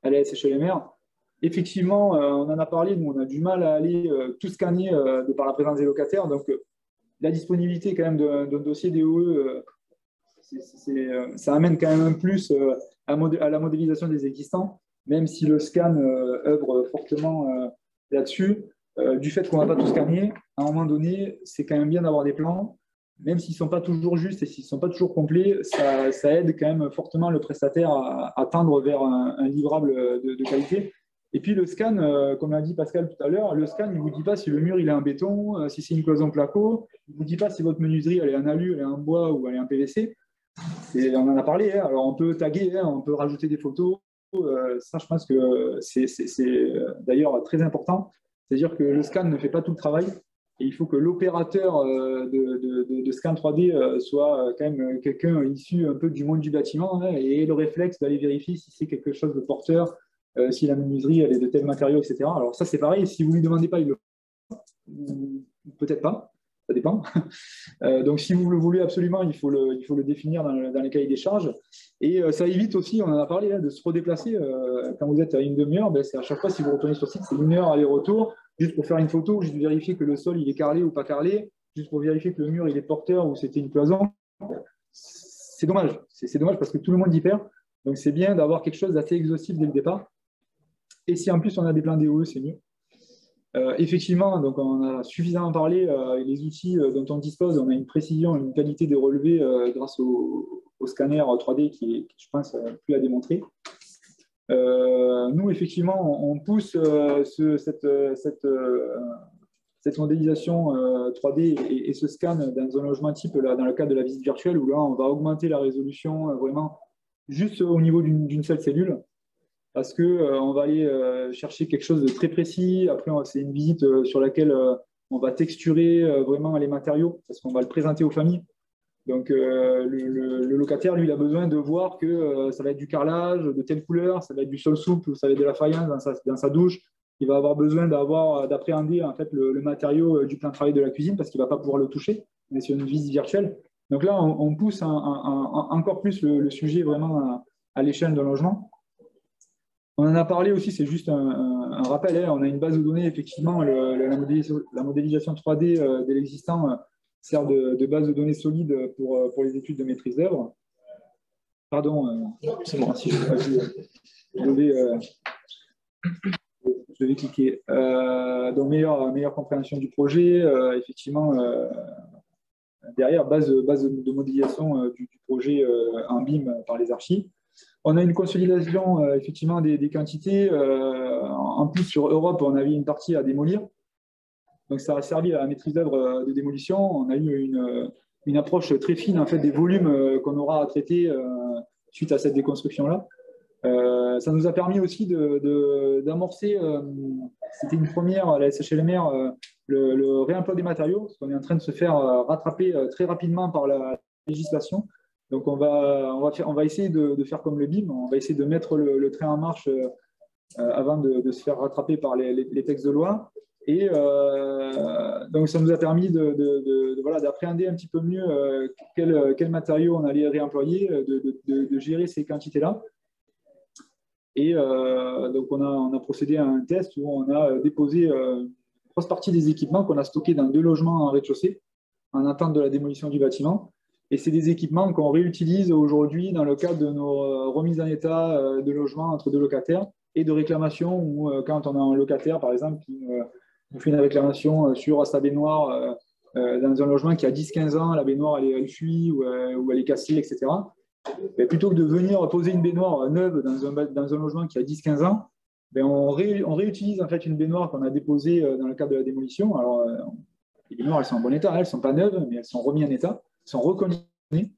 LS HLMR, effectivement, on en a parlé, nous, on a du mal à aller tout scanner de par la présence des locataires. Donc, la disponibilité quand même d'un dossier DOE, ça amène quand même un plus à la modélisation des existants, même si le scan œuvre fortement là-dessus. Du fait qu'on ne va pas tout scanner, à un moment donné, c'est quand même bien d'avoir des plans, même s'ils ne sont pas toujours justes et s'ils ne sont pas toujours complets, ça aide quand même fortement le prestataire à tendre vers un livrable de qualité. Et puis le scan, comme l'a dit Pascal tout à l'heure, le scan, il ne vous dit pas si le mur il est en béton, si c'est une cloison placo, il ne vous dit pas si votre menuiserie elle est en alu, elle est en bois ou elle est en PVC. Et on en a parlé, hein. Alors on peut taguer, hein, on peut rajouter des photos. Ça, je pense que c'est d'ailleurs très important. C'est-à-dire que le scan ne fait pas tout le travail et il faut que l'opérateur de scan 3D soit quand même quelqu'un issu un peu du monde du bâtiment, hein, et le réflexe d'aller vérifier si c'est quelque chose de porteur, si la menuiserie elle est de tel matériau, etc. Alors ça, c'est pareil, si vous ne lui demandez pas, il le fait. Peut-être pas, ça dépend. Donc si vous le voulez absolument, il faut le définir dans les cahiers des charges. Et ça évite aussi, on en a parlé, hein, de se redéplacer. Quand vous êtes à une demi-heure, c'est à chaque fois, si vous retournez sur site, c'est 1 heure aller-retour, juste pour faire une photo, juste vérifier que le sol il est carrelé ou pas carrelé, juste pour vérifier que le mur il est porteur ou c'était une cloison. C'est dommage. C'est dommage parce que tout le monde y perd. Donc c'est bien d'avoir quelque chose d'assez exhaustif dès le départ. Et si en plus on a des plans DOE, c'est mieux. Effectivement, donc on a suffisamment parlé, les outils dont on dispose, on a une précision, une qualité des relevés grâce au scanner 3D qui est, je pense, plus à démontrer. Nous, effectivement, on pousse cette modélisation 3D et ce scan dans un logement type là, dans le cadre de la visite virtuelle où là, on va augmenter la résolution vraiment juste au niveau d'une seule cellule. Parce qu'on va aller chercher quelque chose de très précis. Après, c'est une visite sur laquelle on va texturer vraiment les matériaux, parce qu'on va le présenter aux familles. Donc, le locataire, lui, il a besoin de voir que ça va être du carrelage de telle couleur, ça va être du sol souple, ou ça va être de la faïence dans sa douche. Il va avoir besoin d'appréhender en fait, le matériau du plan de travail de la cuisine parce qu'il ne va pas pouvoir le toucher, mais c'est une visite virtuelle. Donc là, on pousse encore plus le sujet vraiment à l'échelle d'un logement. On en a parlé aussi, c'est juste un rappel. Hein, on a une base de données, effectivement, la modélisation 3D de l'existant sert de base de données solide pour les études de maîtrise d'œuvre. Pardon, c'est moi, si je vais cliquer. Donc, meilleure compréhension du projet, effectivement, derrière, base de modélisation du projet en BIM par les archis. On a une consolidation effectivement des quantités. En plus, sur Europe, on avait une partie à démolir. Donc, ça a servi à la maîtrise d'œuvre de démolition. On a eu une approche très fine en fait, des volumes qu'on aura à traiter suite à cette déconstruction-là. Ça nous a permis aussi d'amorcer, c'était une première à la SHLMR, le réemploi des matériaux, parce qu'on est en train de se faire rattraper très rapidement par la législation. Donc, on va essayer de faire comme le BIM, on va essayer de mettre le train en marche avant de se faire rattraper par les textes de loi. Et donc, ça nous a permis d'appréhender un petit peu mieux quel matériau on allait réemployer, de gérer ces quantités-là. Et donc, on a procédé à un test où on a déposé une grosse partie des équipements qu'on a stockés dans 2 logements en rez-de-chaussée en attente de la démolition du bâtiment. Et c'est des équipements qu'on réutilise aujourd'hui dans le cadre de nos remises en état de logements entre 2 locataires et de réclamations où, quand on a un locataire, par exemple, qui nous fait une réclamation sur sa baignoire dans un logement qui a 10-15 ans, la baignoire elle fuit ou elle est cassée, etc. Et plutôt que de venir poser une baignoire neuve dans un logement qui a 10-15 ans, on réutilise en fait une baignoire qu'on a déposée dans le cadre de la démolition. Alors, les baignoires, elles sont en bon état, elles ne sont pas neuves, mais elles sont remises en état, elles sont reconditionnées.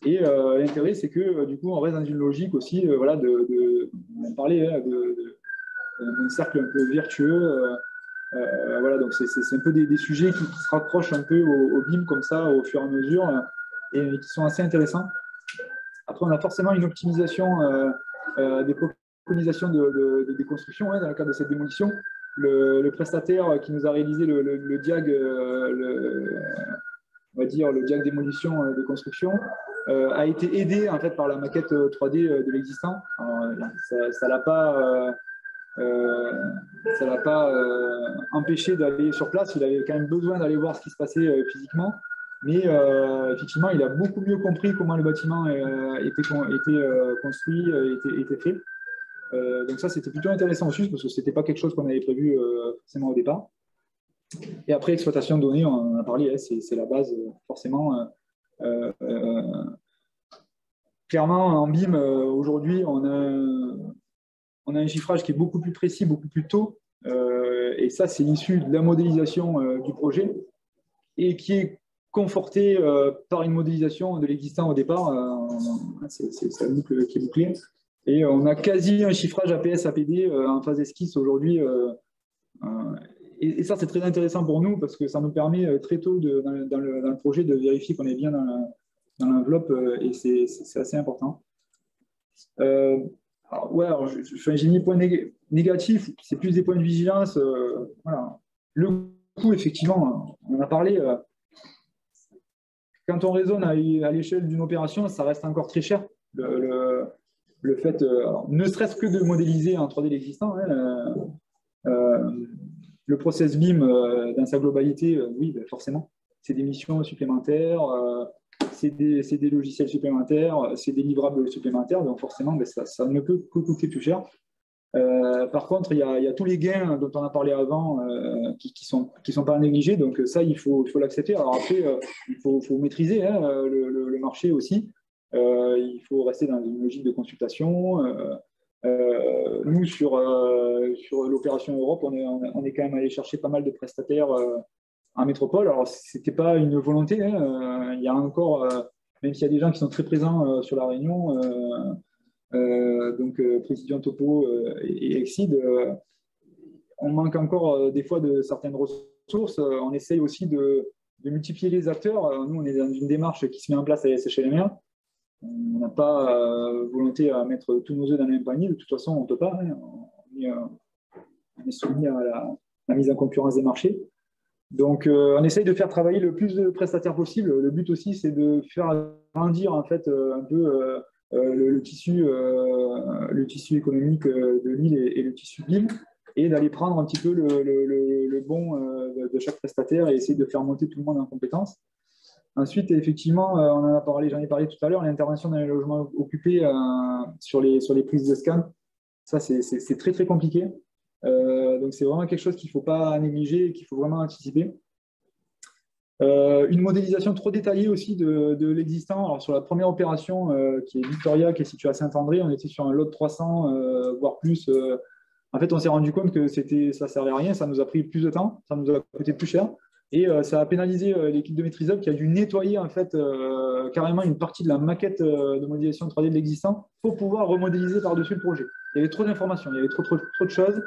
Et l'intérêt, c'est que du coup, on reste dans une logique aussi, on parlait d'un cercle un peu vertueux. Voilà, donc c'est un peu des sujets qui se rapprochent un peu au BIM comme ça, au fur et à mesure, et qui sont assez intéressants. Après, on a forcément une optimisation des préconisations de déconstruction dans le cadre de cette démolition. Le prestataire qui nous a réalisé le diag, on va dire le diag démolition de construction, a été aidé en fait par la maquette 3D de l'existant. Ça l'a pas empêché d'aller sur place. Il avait quand même besoin d'aller voir ce qui se passait physiquement. Mais effectivement, il a beaucoup mieux compris comment le bâtiment était construit, était fait. Donc ça, c'était plutôt intéressant aussi, parce que ce n'était pas quelque chose qu'on avait prévu forcément au départ. Et après, exploitation de données, on en a parlé, c'est la base, forcément. Clairement, en BIM, aujourd'hui, on a un chiffrage qui est beaucoup plus précis, beaucoup plus tôt. Et ça, c'est l'issue de la modélisation du projet et qui est conforté par une modélisation de l'existant au départ. C'est la boucle qui est bouclée. Et on a quasi un chiffrage APS, APD en phase esquisse aujourd'hui. Et ça, c'est très intéressant pour nous parce que ça nous permet très tôt dans le projet de vérifier qu'on est bien dans l'enveloppe et c'est assez important. J'ai mis point négatif, c'est plus des points de vigilance. Voilà. Le coût, effectivement, on en a parlé. Quand on raisonne à l'échelle d'une opération, ça reste encore très cher. Le fait, alors, ne serait-ce que de modéliser en 3D l'existant, le process BIM dans sa globalité, oui, forcément, c'est des missions supplémentaires, c'est des logiciels supplémentaires, c'est des livrables supplémentaires, donc forcément, ça ne peut que coûter plus cher. Par contre, il y a tous les gains dont on a parlé avant qui sont pas négligés, donc ça, il faut l'accepter. Alors après, il faut maîtriser le marché aussi. Il faut rester dans une logique de consultation. Nous, sur l'opération Europe, on est quand même allé chercher pas mal de prestataires en métropole. Alors, ce n'était pas une volonté. Il y a encore, même s'il y a des gens qui sont très présents sur la Réunion, donc Président Topo et Exide, on manque encore des fois de certaines ressources. On essaye aussi multiplier les acteurs. Nous, on est dans une démarche qui se met en place à SHLMR. On n'a pas volonté à mettre tous nos œufs dans le même panier. De toute façon, on ne peut pas. Hein. On est soumis à la mise en concurrence des marchés. Donc, on essaye de faire travailler le plus de prestataires possible. Le but aussi, c'est de faire grandir en fait, un peu le tissu économique de l'île et le tissu BIM, et d'aller prendre un petit peu le bon de chaque prestataire et essayer de faire monter tout le monde en compétences. Ensuite, effectivement, j'en ai parlé tout à l'heure, l'intervention dans les logements occupés sur les prises de scan, ça c'est très très compliqué. Donc c'est vraiment quelque chose qu'il ne faut pas négliger et qu'il faut vraiment anticiper. Une modélisation trop détaillée aussi de l'existant. Alors sur la première opération qui est Victoria, qui est située à Saint-André, on était sur un lot de 300, voire plus. En fait, on s'est rendu compte que ça ne servait à rien, ça nous a pris plus de temps, ça nous a coûté plus cher. Et ça a pénalisé l'équipe de Maîtrise d'œuvre qui a dû nettoyer en fait, carrément une partie de la maquette de modélisation 3D de l'existant pour pouvoir remodéliser par-dessus le projet. Il y avait trop d'informations, il y avait trop de choses.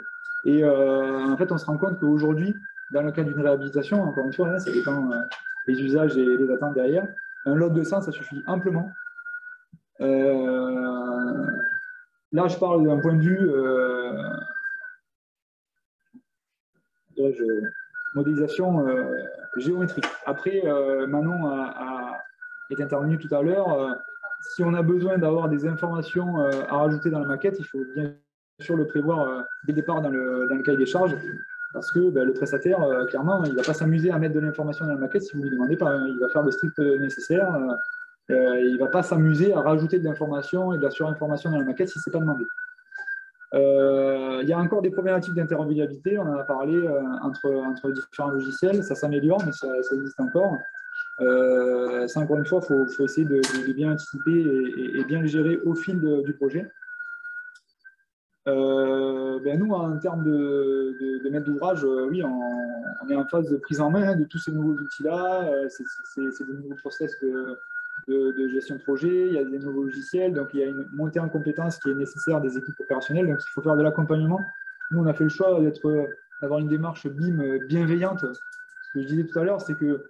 Et en fait, on se rend compte qu'aujourd'hui, dans le cas d'une réhabilitation, encore une fois, hein, ça dépend des usages et les attentes derrière, un lot de 100, ça suffit amplement. Là, je parle d'un point de vue modélisation géométrique. Après, Manon est intervenu tout à l'heure. Si on a besoin d'avoir des informations à rajouter dans la maquette, il faut bien sûr le prévoir dès le départ dans le cahier des charges, parce que le prestataire, clairement, il ne va pas s'amuser à mettre de l'information dans la maquette si vous ne lui demandez pas. Il va faire le strict nécessaire. Il ne va pas s'amuser à rajouter de l'information et de la surinformation dans la maquette si ce n'est pas demandé. Il y a encore des problématiques d'interopérabilité, on en a parlé entre différents logiciels, ça s'améliore, mais ça existe encore. Ça, encore une fois, il faut essayer de bien anticiper et bien le gérer au fil du projet. Nous, en termes de maître d'ouvrage, oui, on est en phase de prise en main de tous ces nouveaux outils-là. C'est des nouveaux process de gestion de projet, il y a des nouveaux logiciels, donc il y a une montée en compétences qui est nécessaire des équipes opérationnelles, donc il faut faire de l'accompagnement. Nous, on a fait le choix d'avoir une démarche BIM bienveillante. Ce que je disais tout à l'heure, c'est que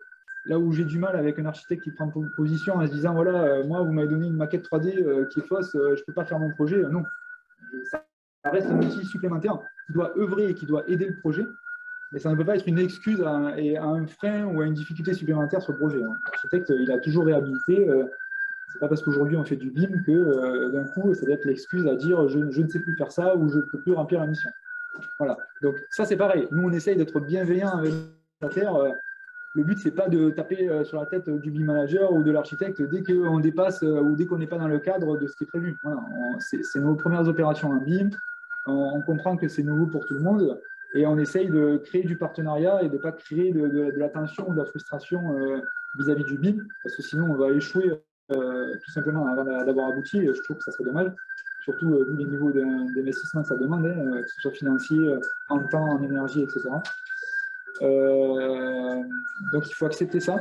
là où j'ai du mal avec un architecte qui prend position en se disant, voilà, moi, vous m'avez donné une maquette 3D qui est fausse, je ne peux pas faire mon projet. Non, ça reste un outil supplémentaire qui doit œuvrer et qui doit aider le projet. Mais ça ne peut pas être une excuse à un frein ou à une difficulté supplémentaire sur le projet. L'architecte, il a toujours réhabilité. Ce n'est pas parce qu'aujourd'hui on fait du BIM que d'un coup, ça doit être l'excuse à dire je ne sais plus faire ça ou je ne peux plus remplir la mission. Voilà. Donc ça, c'est pareil. Nous, on essaye d'être bienveillants avec l'affaire. Le but, ce n'est pas de taper sur la tête du BIM manager ou de l'architecte dès qu'on dépasse ou dès qu'on n'est pas dans le cadre de ce qui est prévu. Voilà. C'est nos premières opérations en BIM. On comprend que c'est nouveau pour tout le monde. Et on essaye de créer du partenariat et de ne pas créer de la tension ou de la frustration vis-à-vis du BIM, parce que sinon on va échouer tout simplement avant d'avoir abouti. Et je trouve que ça serait dommage, surtout vu les niveaux d'investissement que ça demande, que ce soit financier, en temps, en énergie, etc. Donc il faut accepter ça.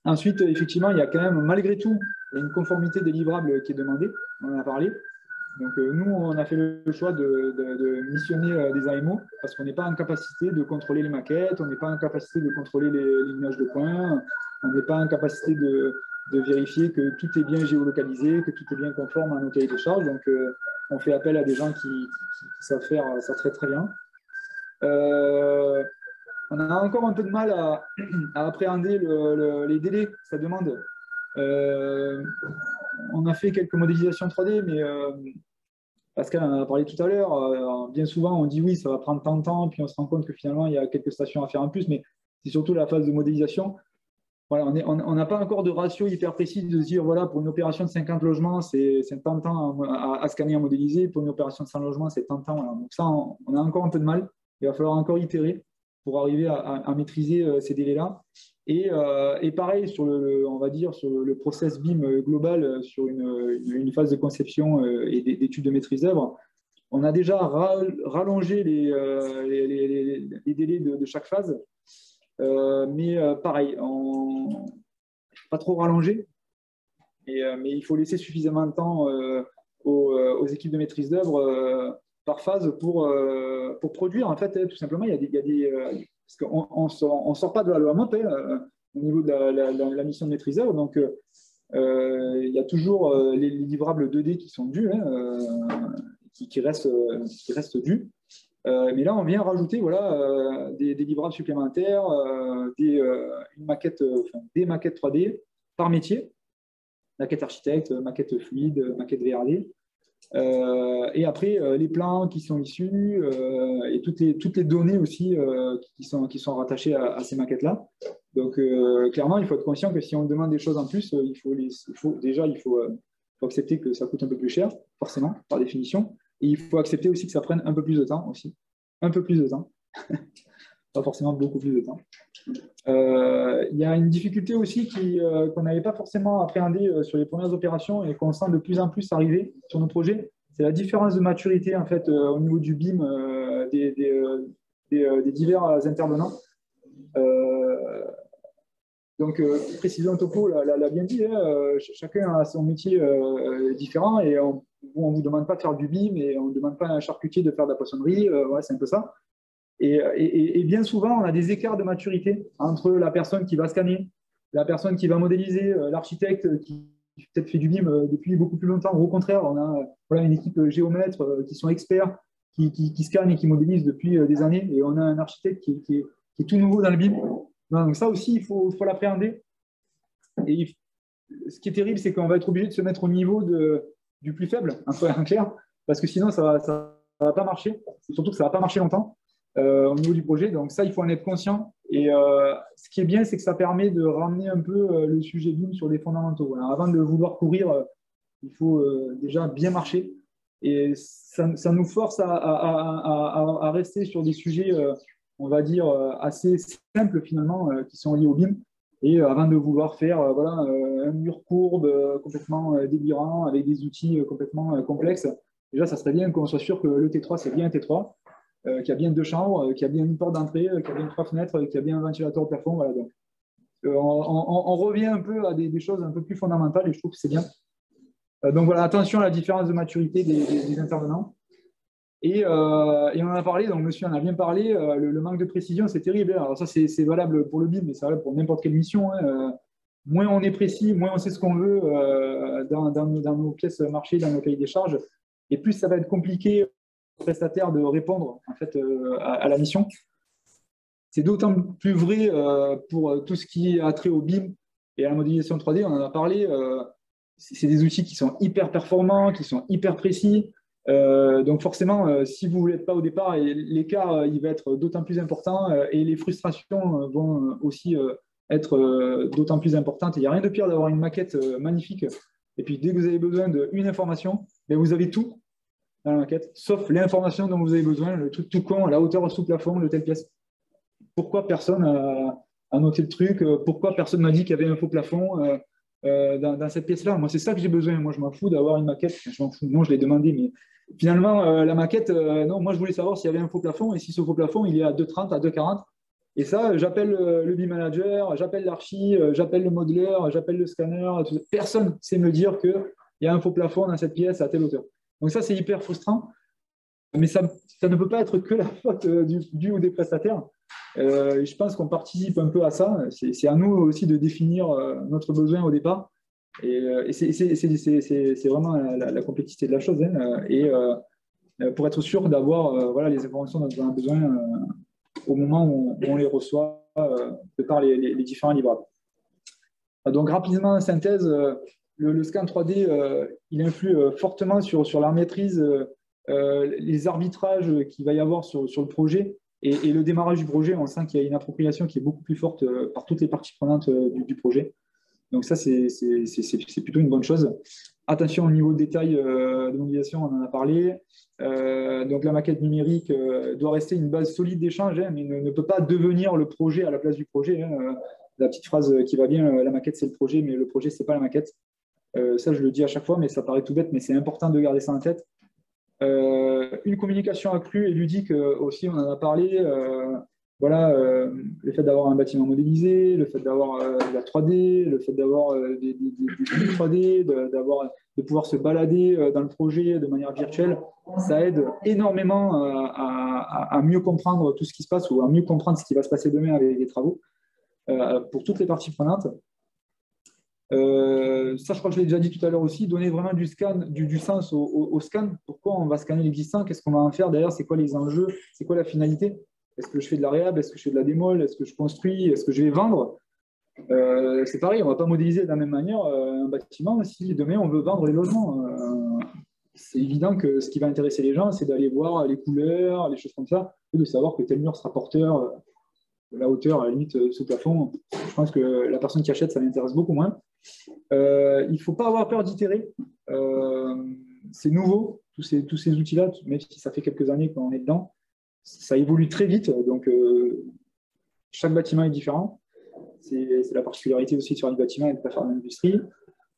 Ensuite, effectivement, il y a quand même, malgré tout, une conformité des livrables qui est demandée, on en a parlé. Donc nous, on a fait le choix de missionner des AMO parce qu'on n'est pas en capacité de contrôler les maquettes, on n'est pas en capacité de contrôler les images de points, on n'est pas en capacité de vérifier que tout est bien géolocalisé, que tout est bien conforme à nos cahiers des charges. Donc on fait appel à des gens qui savent faire ça très très bien. On a encore un peu de mal à appréhender les délais que ça demande. On a fait quelques modélisations 3D, mais Pascal en a parlé tout à l'heure. Bien souvent, on dit oui, ça va prendre tant de temps, puis on se rend compte que finalement, il y a quelques stations à faire en plus, mais c'est surtout la phase de modélisation. Voilà, on n'a pas encore de ratio hyper précis de se dire, voilà, pour une opération de 50 logements, c'est tant de temps à scanner, à modéliser. Pour une opération de 100 logements, c'est tant de temps. Voilà. Donc ça, on a encore un peu de mal. Il va falloir encore itérer pour arriver à maîtriser ces délais-là. Et pareil, on va dire, sur le process BIM global, sur une phase de conception et d'études de maîtrise d'œuvre, on a déjà rallongé les délais de chaque phase. Mais pareil, pas trop rallonger, mais il faut laisser suffisamment de temps aux équipes de maîtrise d'œuvre par phase pour produire. En fait, tout simplement, il y a des parce qu'on ne sort pas de la loi MOP. au niveau de la mission de maîtriseur. Donc, il y a toujours les livrables 2D qui sont dus, hein, qui restent dus. Mais là, on vient rajouter voilà, des livrables supplémentaires, une maquette, des maquettes 3D par métier, maquette architecte, maquette fluide, maquette VRD. Et après, les plans qui sont issus et toutes les données aussi qui sont rattachées à ces maquettes-là. Donc, clairement, il faut être conscient que si on demande des choses en plus, il faut accepter que ça coûte un peu plus cher, forcément, par définition. Et il faut accepter aussi que ça prenne un peu plus de temps aussi. Un peu plus de temps. Pas forcément beaucoup plus de temps. Il y a une difficulté aussi qu'on n'avait pas forcément appréhendée sur les premières opérations et qu'on sent de plus en plus arriver sur nos projets. C'est la différence de maturité en fait, au niveau du BIM des divers intervenants. Donc, précision topo l'a bien dit, hein, chacun a son métier différent et on ne vous demande pas de faire du BIM et on ne demande pas à un charcutier de faire de la poissonnerie, ouais, c'est un peu ça. Et bien souvent, on a des écarts de maturité entre la personne qui va scanner, la personne qui va modéliser, l'architecte qui peut-être fait du BIM depuis beaucoup plus longtemps. Au contraire, on a voilà, une équipe géomètre qui sont experts, qui scannent et qui modélisent depuis des années. Et on a un architecte qui est tout nouveau dans le BIM. Donc ça aussi, il faut l'appréhender. Et ce qui est terrible, c'est qu'on va être obligé de se mettre au niveau du plus faible, en clair, parce que sinon, ça va pas marcher. Surtout que ça ne va pas marcher longtemps. Au niveau du projet. Donc ça, il faut en être conscient. Et ce qui est bien, c'est que ça permet de ramener un peu le sujet BIM sur des fondamentaux. Voilà. Avant de vouloir courir, il faut déjà bien marcher. Et ça nous force à rester sur des sujets, on va dire, assez simples finalement, qui sont liés au BIM. Et avant de vouloir faire voilà, un mur courbe complètement délirant avec des outils complètement complexes, déjà, ça serait bien qu'on soit sûr que le T3, c'est bien un T3. Qu'il y a bien 2 chambres, qu'il y a bien une porte d'entrée, qu'il y a bien 3 fenêtres, qu'il y a bien un ventilateur au plafond. Voilà, donc, on revient un peu à des choses un peu plus fondamentales et je trouve que c'est bien. Donc voilà, attention à la différence de maturité des intervenants. Et on en a parlé, donc monsieur en a bien parlé, le manque de précision, c'est terrible. Alors ça, c'est valable pour le BIM, mais c'est valable pour n'importe quelle mission. Hein. Moins on est précis, moins on sait ce qu'on veut dans nos pièces marché, dans nos cahiers des charges, et plus ça va être compliqué prestataire de répondre en fait, à la mission. C'est d'autant plus vrai pour tout ce qui a trait au BIM et à la modélisation 3D, on en a parlé. C'est des outils qui sont hyper performants, qui sont hyper précis. Donc forcément, si vous ne l'êtes pas au départ, l'écart il va être d'autant plus important et les frustrations vont aussi être d'autant plus importantes. Il n'y a rien de pire d'avoir une maquette magnifique et puis dès que vous avez besoin d'une information, ben vous avez tout dans la maquette, sauf l'information dont vous avez besoin, le truc tout con, la hauteur sous plafond de telle pièce. Pourquoi personne a noté le truc? Pourquoi personne m'a dit qu'il y avait un faux plafond dans cette pièce-là? Moi, c'est ça que j'ai besoin. Moi, je m'en fous d'avoir une maquette. Je m'en fous. Non, je l'ai demandé, mais finalement, la maquette, non, moi, je voulais savoir s'il y avait un faux plafond et si ce faux plafond, il est à 2,30, à 2,40. Et ça, j'appelle le BIM manager, j'appelle l'archi, j'appelle le modeleur, j'appelle le scanner. Personne ne sait me dire qu'il y a un faux plafond dans cette pièce à telle hauteur. Donc ça, c'est hyper frustrant, mais ça ne peut pas être que la faute du ou des prestataires. Je pense qu'on participe un peu à ça. C'est à nous aussi de définir notre besoin au départ. Et c'est vraiment la complexité de la chose. Hein, et pour être sûr d'avoir voilà, les informations dont on a besoin au moment où on les reçoit de par les différents livrables. Donc rapidement, en synthèse, le scan 3D, il influe fortement sur la maîtrise, les arbitrages qu'il va y avoir sur le projet et le démarrage du projet. On sent qu'il y a une appropriation qui est beaucoup plus forte par toutes les parties prenantes du projet. Donc ça, c'est plutôt une bonne chose. Attention au niveau de détail de modélisation, on en a parlé. Donc la maquette numérique doit rester une base solide d'échange, hein, mais ne peut pas devenir le projet à la place du projet. Hein. La petite phrase qui va bien, la maquette c'est le projet, mais le projet c'est pas la maquette. Ça, je le dis à chaque fois, mais ça paraît tout bête, mais c'est important de garder ça en tête. Une communication accrue et ludique aussi, on en a parlé. Voilà, le fait d'avoir un bâtiment modélisé, le fait d'avoir de la 3D, le fait d'avoir des 3D, de pouvoir se balader dans le projet de manière virtuelle, ça aide énormément à mieux comprendre tout ce qui se passe ou à mieux comprendre ce qui va se passer demain avec les travaux. pour toutes les parties prenantes. Ça, je crois que je l'ai déjà dit tout à l'heure aussi, donner vraiment du sens au scan. Pourquoi on va scanner l'existant? Qu'est-ce qu'on va en faire derrière? C'est quoi les enjeux? C'est quoi la finalité? Est-ce que je fais de la réhab? Est-ce que je fais de la démol? Est-ce que je construis? Est-ce que je vais vendre? C'est pareil, on ne va pas modéliser de la même manière un bâtiment si demain on veut vendre les logements. C'est évident que ce qui va intéresser les gens, c'est d'aller voir les couleurs, les choses comme ça, et de savoir que tel mur sera porteur de la hauteur, à la limite, ce plafond. Je pense que la personne qui achète, ça l'intéresse beaucoup moins. Il ne faut pas avoir peur d'itérer. C'est nouveau, tous ces outils-là, même si ça fait quelques années qu'on est dedans. Ça évolue très vite, donc chaque bâtiment est différent. C'est la particularité aussi sur les bâtiments et de ne pas faire de l'industrie.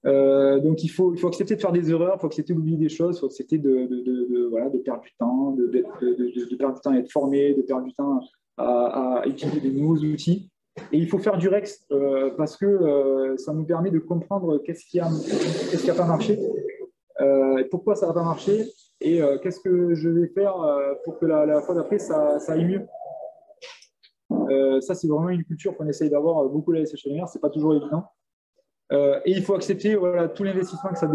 Donc il faut accepter de faire des erreurs, il faut accepter d'oublier des choses, il faut accepter de perdre du temps, de perdre du temps à être formé, de perdre du temps à utiliser des nouveaux outils. Et il faut faire du REX parce que ça nous permet de comprendre qu'est-ce qui a pas marché, pourquoi ça n'a pas marché et qu'est-ce que je vais faire pour que la fois d'après ça aille mieux. Ça, c'est vraiment une culture qu'on essaye d'avoir beaucoup à la SHLMR, c'est pas toujours évident. Et il faut accepter tout l'investissement que ça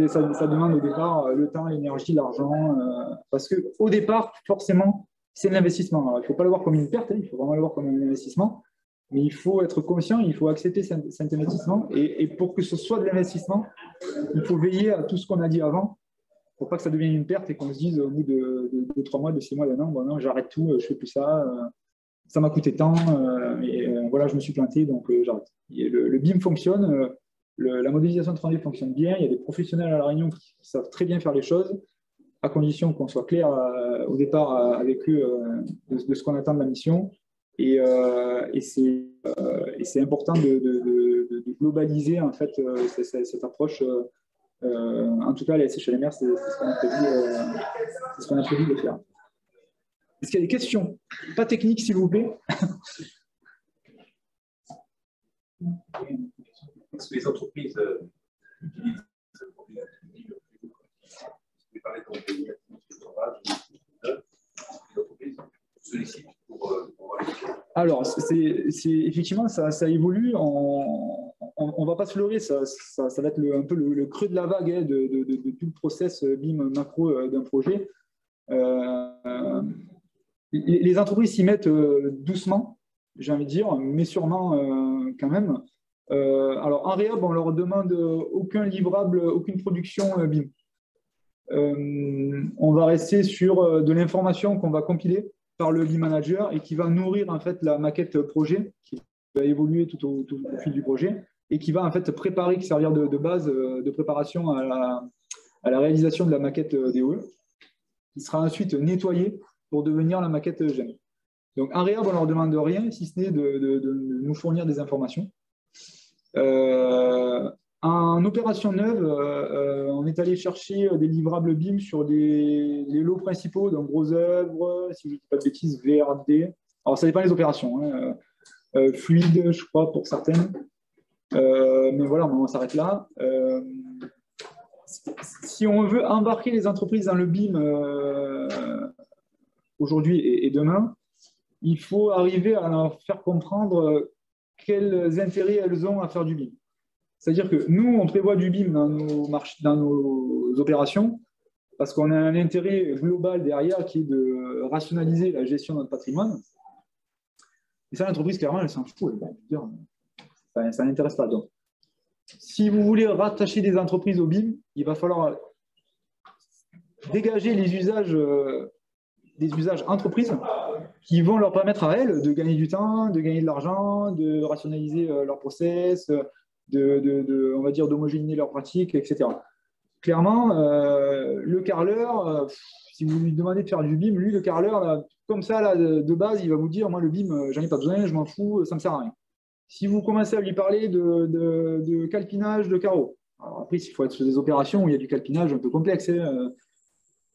demande au départ, le temps, l'énergie, l'argent, parce qu'au départ, forcément, c'est de l'investissement. Alors, il ne faut pas le voir comme une perte, il faut vraiment le voir comme un investissement, mais il faut être conscient, il faut accepter cet investissement, et pour que ce soit de l'investissement, il faut veiller à tout ce qu'on a dit avant, pour pas que ça devienne une perte et qu'on se dise au bout de 3 mois, de 6 mois, d'un an, bon, non, j'arrête tout, je ne fais plus ça, ça m'a coûté tant, voilà, je me suis planté, donc j'arrête. Le BIM fonctionne. La modélisation de 3D fonctionne bien. Il y a des professionnels à La Réunion qui savent très bien faire les choses, à condition qu'on soit clair au départ avec eux de ce qu'on attend de la mission. Et c'est important de globaliser en fait cette approche. En tout cas, les SHLMR, c'est ce qu'on a prévu de faire. Est-ce qu'il y a des questions? Pas techniques, s'il vous plaît.
Est-ce que les entreprises utilisent ce produit? Vous parlez de les entreprises sollicitent pour voir les choses.
Alors, effectivement, ça évolue. On ne va pas se leurrer, ça va être un peu le creux de la vague de tout le process BIM macro d'un projet. Les entreprises s'y mettent doucement, j'ai envie de dire, mais sûrement quand même. Alors, en réhab, on ne leur demande aucun livrable, aucune production BIM. On va rester sur de l'information qu'on va compiler par le BIM manager et qui va nourrir en fait la maquette projet, qui va évoluer tout au fil du projet et qui va en fait préparer, servir de base de préparation à la réalisation de la maquette DOE, qui sera ensuite nettoyée pour devenir la maquette GEM. Donc, en réhab, on ne leur demande rien, si ce n'est de nous fournir des informations. En opération neuve, on est allé chercher des livrables BIM sur les lots principaux, donc gros œuvres, si je ne dis pas de bêtises, VRD. Alors, ça dépend des opérations. Fluide, je crois, pour certaines. Mais voilà, on s'arrête là. Si on veut embarquer les entreprises dans le BIM aujourd'hui et demain, il faut arriver à leur faire comprendre quels intérêts elles ont à faire du BIM. C'est-à-dire que nous, on prévoit du BIM dans nos opérations parce qu'on a un intérêt global derrière qui est de rationaliser la gestion de notre patrimoine. Et ça, l'entreprise, clairement, elle s'en fout. Ça n'intéresse pas. Donc, si vous voulez rattacher des entreprises au BIM, il va falloir dégager les usages, des usages entreprises qui vont leur permettre à elles de gagner du temps, de gagner de l'argent, de rationaliser leur process, on va dire d'homogénéiser leurs pratiques, etc. Clairement, le carreleur, si vous lui demandez de faire du BIM, lui, le carreleur, là, comme ça, là, de base, il va vous dire, moi, le BIM, j'en ai pas besoin, je m'en fous, ça me sert à rien. Si vous commencez à lui parler de calpinage de carreaux, alors après, il faut être sur des opérations où il y a du calpinage un peu complexe.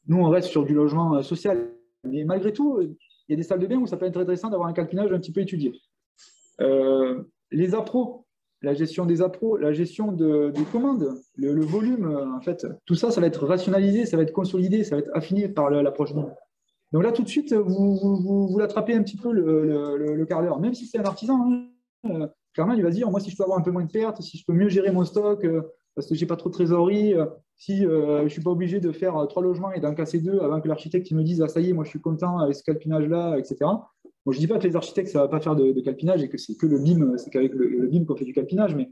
Nous, on reste sur du logement social. Mais malgré tout, il y a des salles de bain où ça peut être intéressant d'avoir un calpinage un petit peu étudié. Les appros, la gestion des appros, la gestion des commandes, le volume, en fait, tout ça, ça va être rationalisé, ça va être consolidé, ça va être affiné par l'approche BIM. Donc là, tout de suite, vous l'attrapez un petit peu le carreleur, même si c'est un artisan. clairement, il va se dire, moi, si je peux avoir un peu moins de pertes, si je peux mieux gérer mon stock, parce que je n'ai pas trop de trésorerie, si je ne suis pas obligé de faire 3 logements et d'en casser 2 avant que l'architecte me dise, ah ça y est, moi je suis content avec ce calpinage-là, etc. Bon, je ne dis pas que les architectes, ça ne va pas faire de calpinage et que c'est que le BIM, c'est qu'avec le BIM qu'on fait du calpinage, mais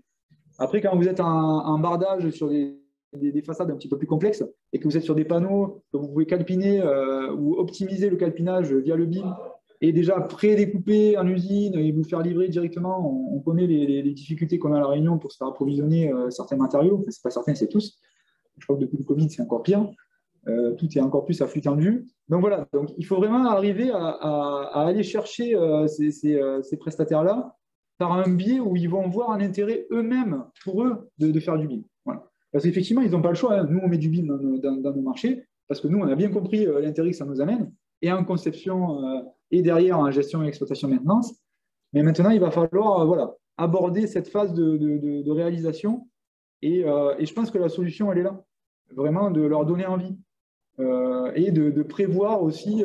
après, quand vous êtes en bardage sur des façades un petit peu plus complexes et que vous êtes sur des panneaux, que vous pouvez calpiner ou optimiser le calpinage via le BIM et déjà pré-découper en usine et vous faire livrer directement, on connaît les difficultés qu'on a à La Réunion pour se faire approvisionner certains matériaux, enfin, c'est pas certains, c'est tous. Je crois que depuis le Covid, c'est encore pire. Tout est encore plus à flux tendu. Donc voilà, donc, il faut vraiment arriver à aller chercher ces prestataires-là par un biais où ils vont voir un intérêt eux-mêmes pour eux de faire du BIM. Voilà. Parce qu'effectivement, ils n'ont pas le choix. Hein. Nous, on met du BIM dans nos marchés parce que nous, on a bien compris l'intérêt que ça nous amène, et en conception et derrière en gestion et exploitation maintenance. Mais maintenant, il va falloir voilà, aborder cette phase de réalisation. Et je pense que la solution, elle est là. Vraiment de leur donner envie. Et de prévoir aussi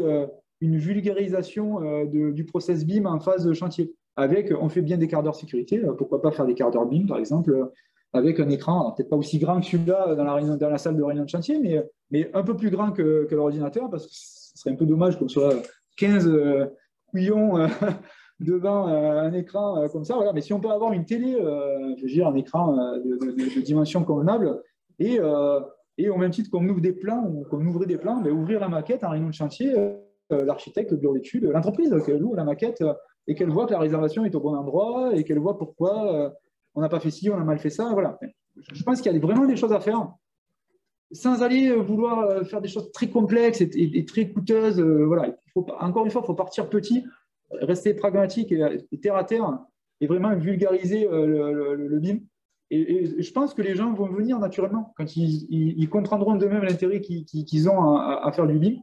une vulgarisation du process BIM en phase de chantier. Avec, on fait bien des quarts d'heure sécurité, pourquoi pas faire des quarts d'heure BIM, par exemple, avec un écran, peut-être pas aussi grand que celui-là dans la salle de réunion de chantier, mais un peu plus grand que l'ordinateur, parce que ce serait un peu dommage qu'on soit 15 couillons devant un écran comme ça. Voilà. Mais si on peut avoir une télé, je veux dire, un écran de dimension convenable, et au même titre qu'on ouvre des plans, ou qu'on ouvrait des plans, ben, ouvrir la maquette en réunion de chantier, l'architecte, le bureau d'études, l'entreprise, qu'elle ouvre la maquette et qu'elle voit que la réservation est au bon endroit et qu'elle voit pourquoi on n'a pas fait ci, on a mal fait ça. Voilà. Je pense qu'il y a vraiment des choses à faire sans aller vouloir faire des choses très complexes et très coûteuses. Voilà. Encore une fois, il faut partir petit, rester pragmatique et terre à terre et vraiment vulgariser le BIM. Et je pense que les gens vont venir naturellement quand ils comprendront d'eux-mêmes l'intérêt qu'ils ont à faire du BIM.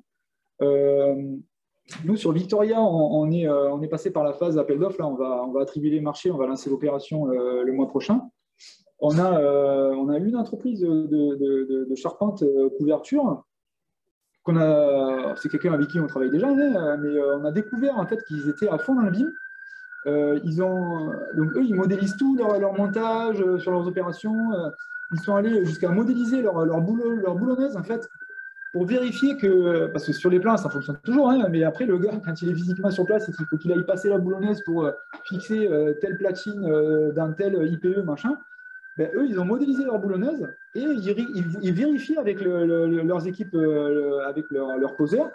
Nous, sur Victoria, on est passé par la phase d'appel d'offres. Là, on va attribuer les marchés, on va lancer l'opération le mois prochain. On a une entreprise de charpente couverture. C'est quelqu'un avec qui on travaille déjà, hein, mais on a découvert en fait qu'ils étaient à fond dans le BIM. Donc eux, ils modélisent tout leur montage sur leurs opérations. Ils sont allés jusqu'à modéliser leur boulonneuse, en fait, pour vérifier que, parce que sur les plans, ça fonctionne toujours, hein, mais après, le gars, quand il est physiquement sur place et qu'il faut qu'il aille passer la boulonneuse pour fixer telle platine dans tel IPE, machin, ben, eux, ils ont modélisé leur boulonneuse et ils vérifient avec leurs équipes, avec leurs poseurs,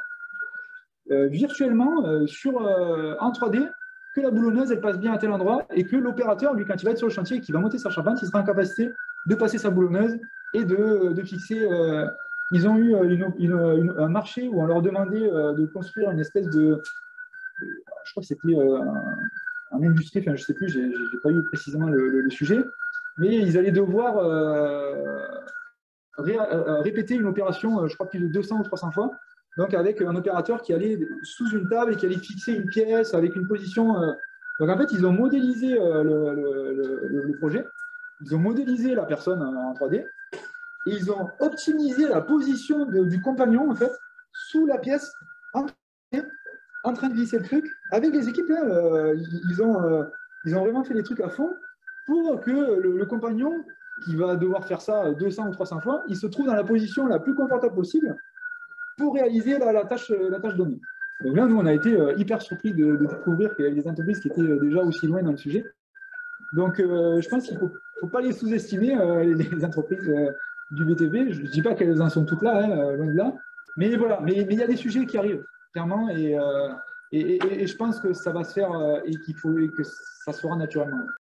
virtuellement, en 3D, que la boulonneuse, elle passe bien à tel endroit et que l'opérateur, lui, quand il va être sur le chantier et qu'il va monter sa charpente, il sera en capacité de passer sa boulonneuse et de fixer. Ils ont eu un marché où on leur demandait de construire une espèce je crois que c'était un industrie, enfin je ne sais plus, je n'ai pas eu précisément le sujet, mais ils allaient devoir répéter une opération, je crois plus de 200 ou 300 fois, donc avec un opérateur qui allait sous une table et qui allait fixer une pièce avec une position. Donc en fait, ils ont modélisé le projet, ils ont modélisé la personne en 3D, et ils ont optimisé la position du compagnon, en fait, sous la pièce, en train de glisser le truc. Avec les équipes, là, ils ont vraiment fait les trucs à fond pour que le compagnon, qui va devoir faire ça 200 ou 300 fois, il se trouve dans la position la plus confortable possible pour réaliser la tâche donnée. Donc là, nous, on a été hyper surpris de découvrir qu'il y avait des entreprises qui étaient déjà aussi loin dans le sujet. Donc, je pense qu'il ne faut pas les sous-estimer, les entreprises du BTP. Je ne dis pas qu'elles en sont toutes là, hein, loin de là. Mais voilà, mais il y a des sujets qui arrivent, clairement, et je pense que ça va se faire et que ça se fera naturellement.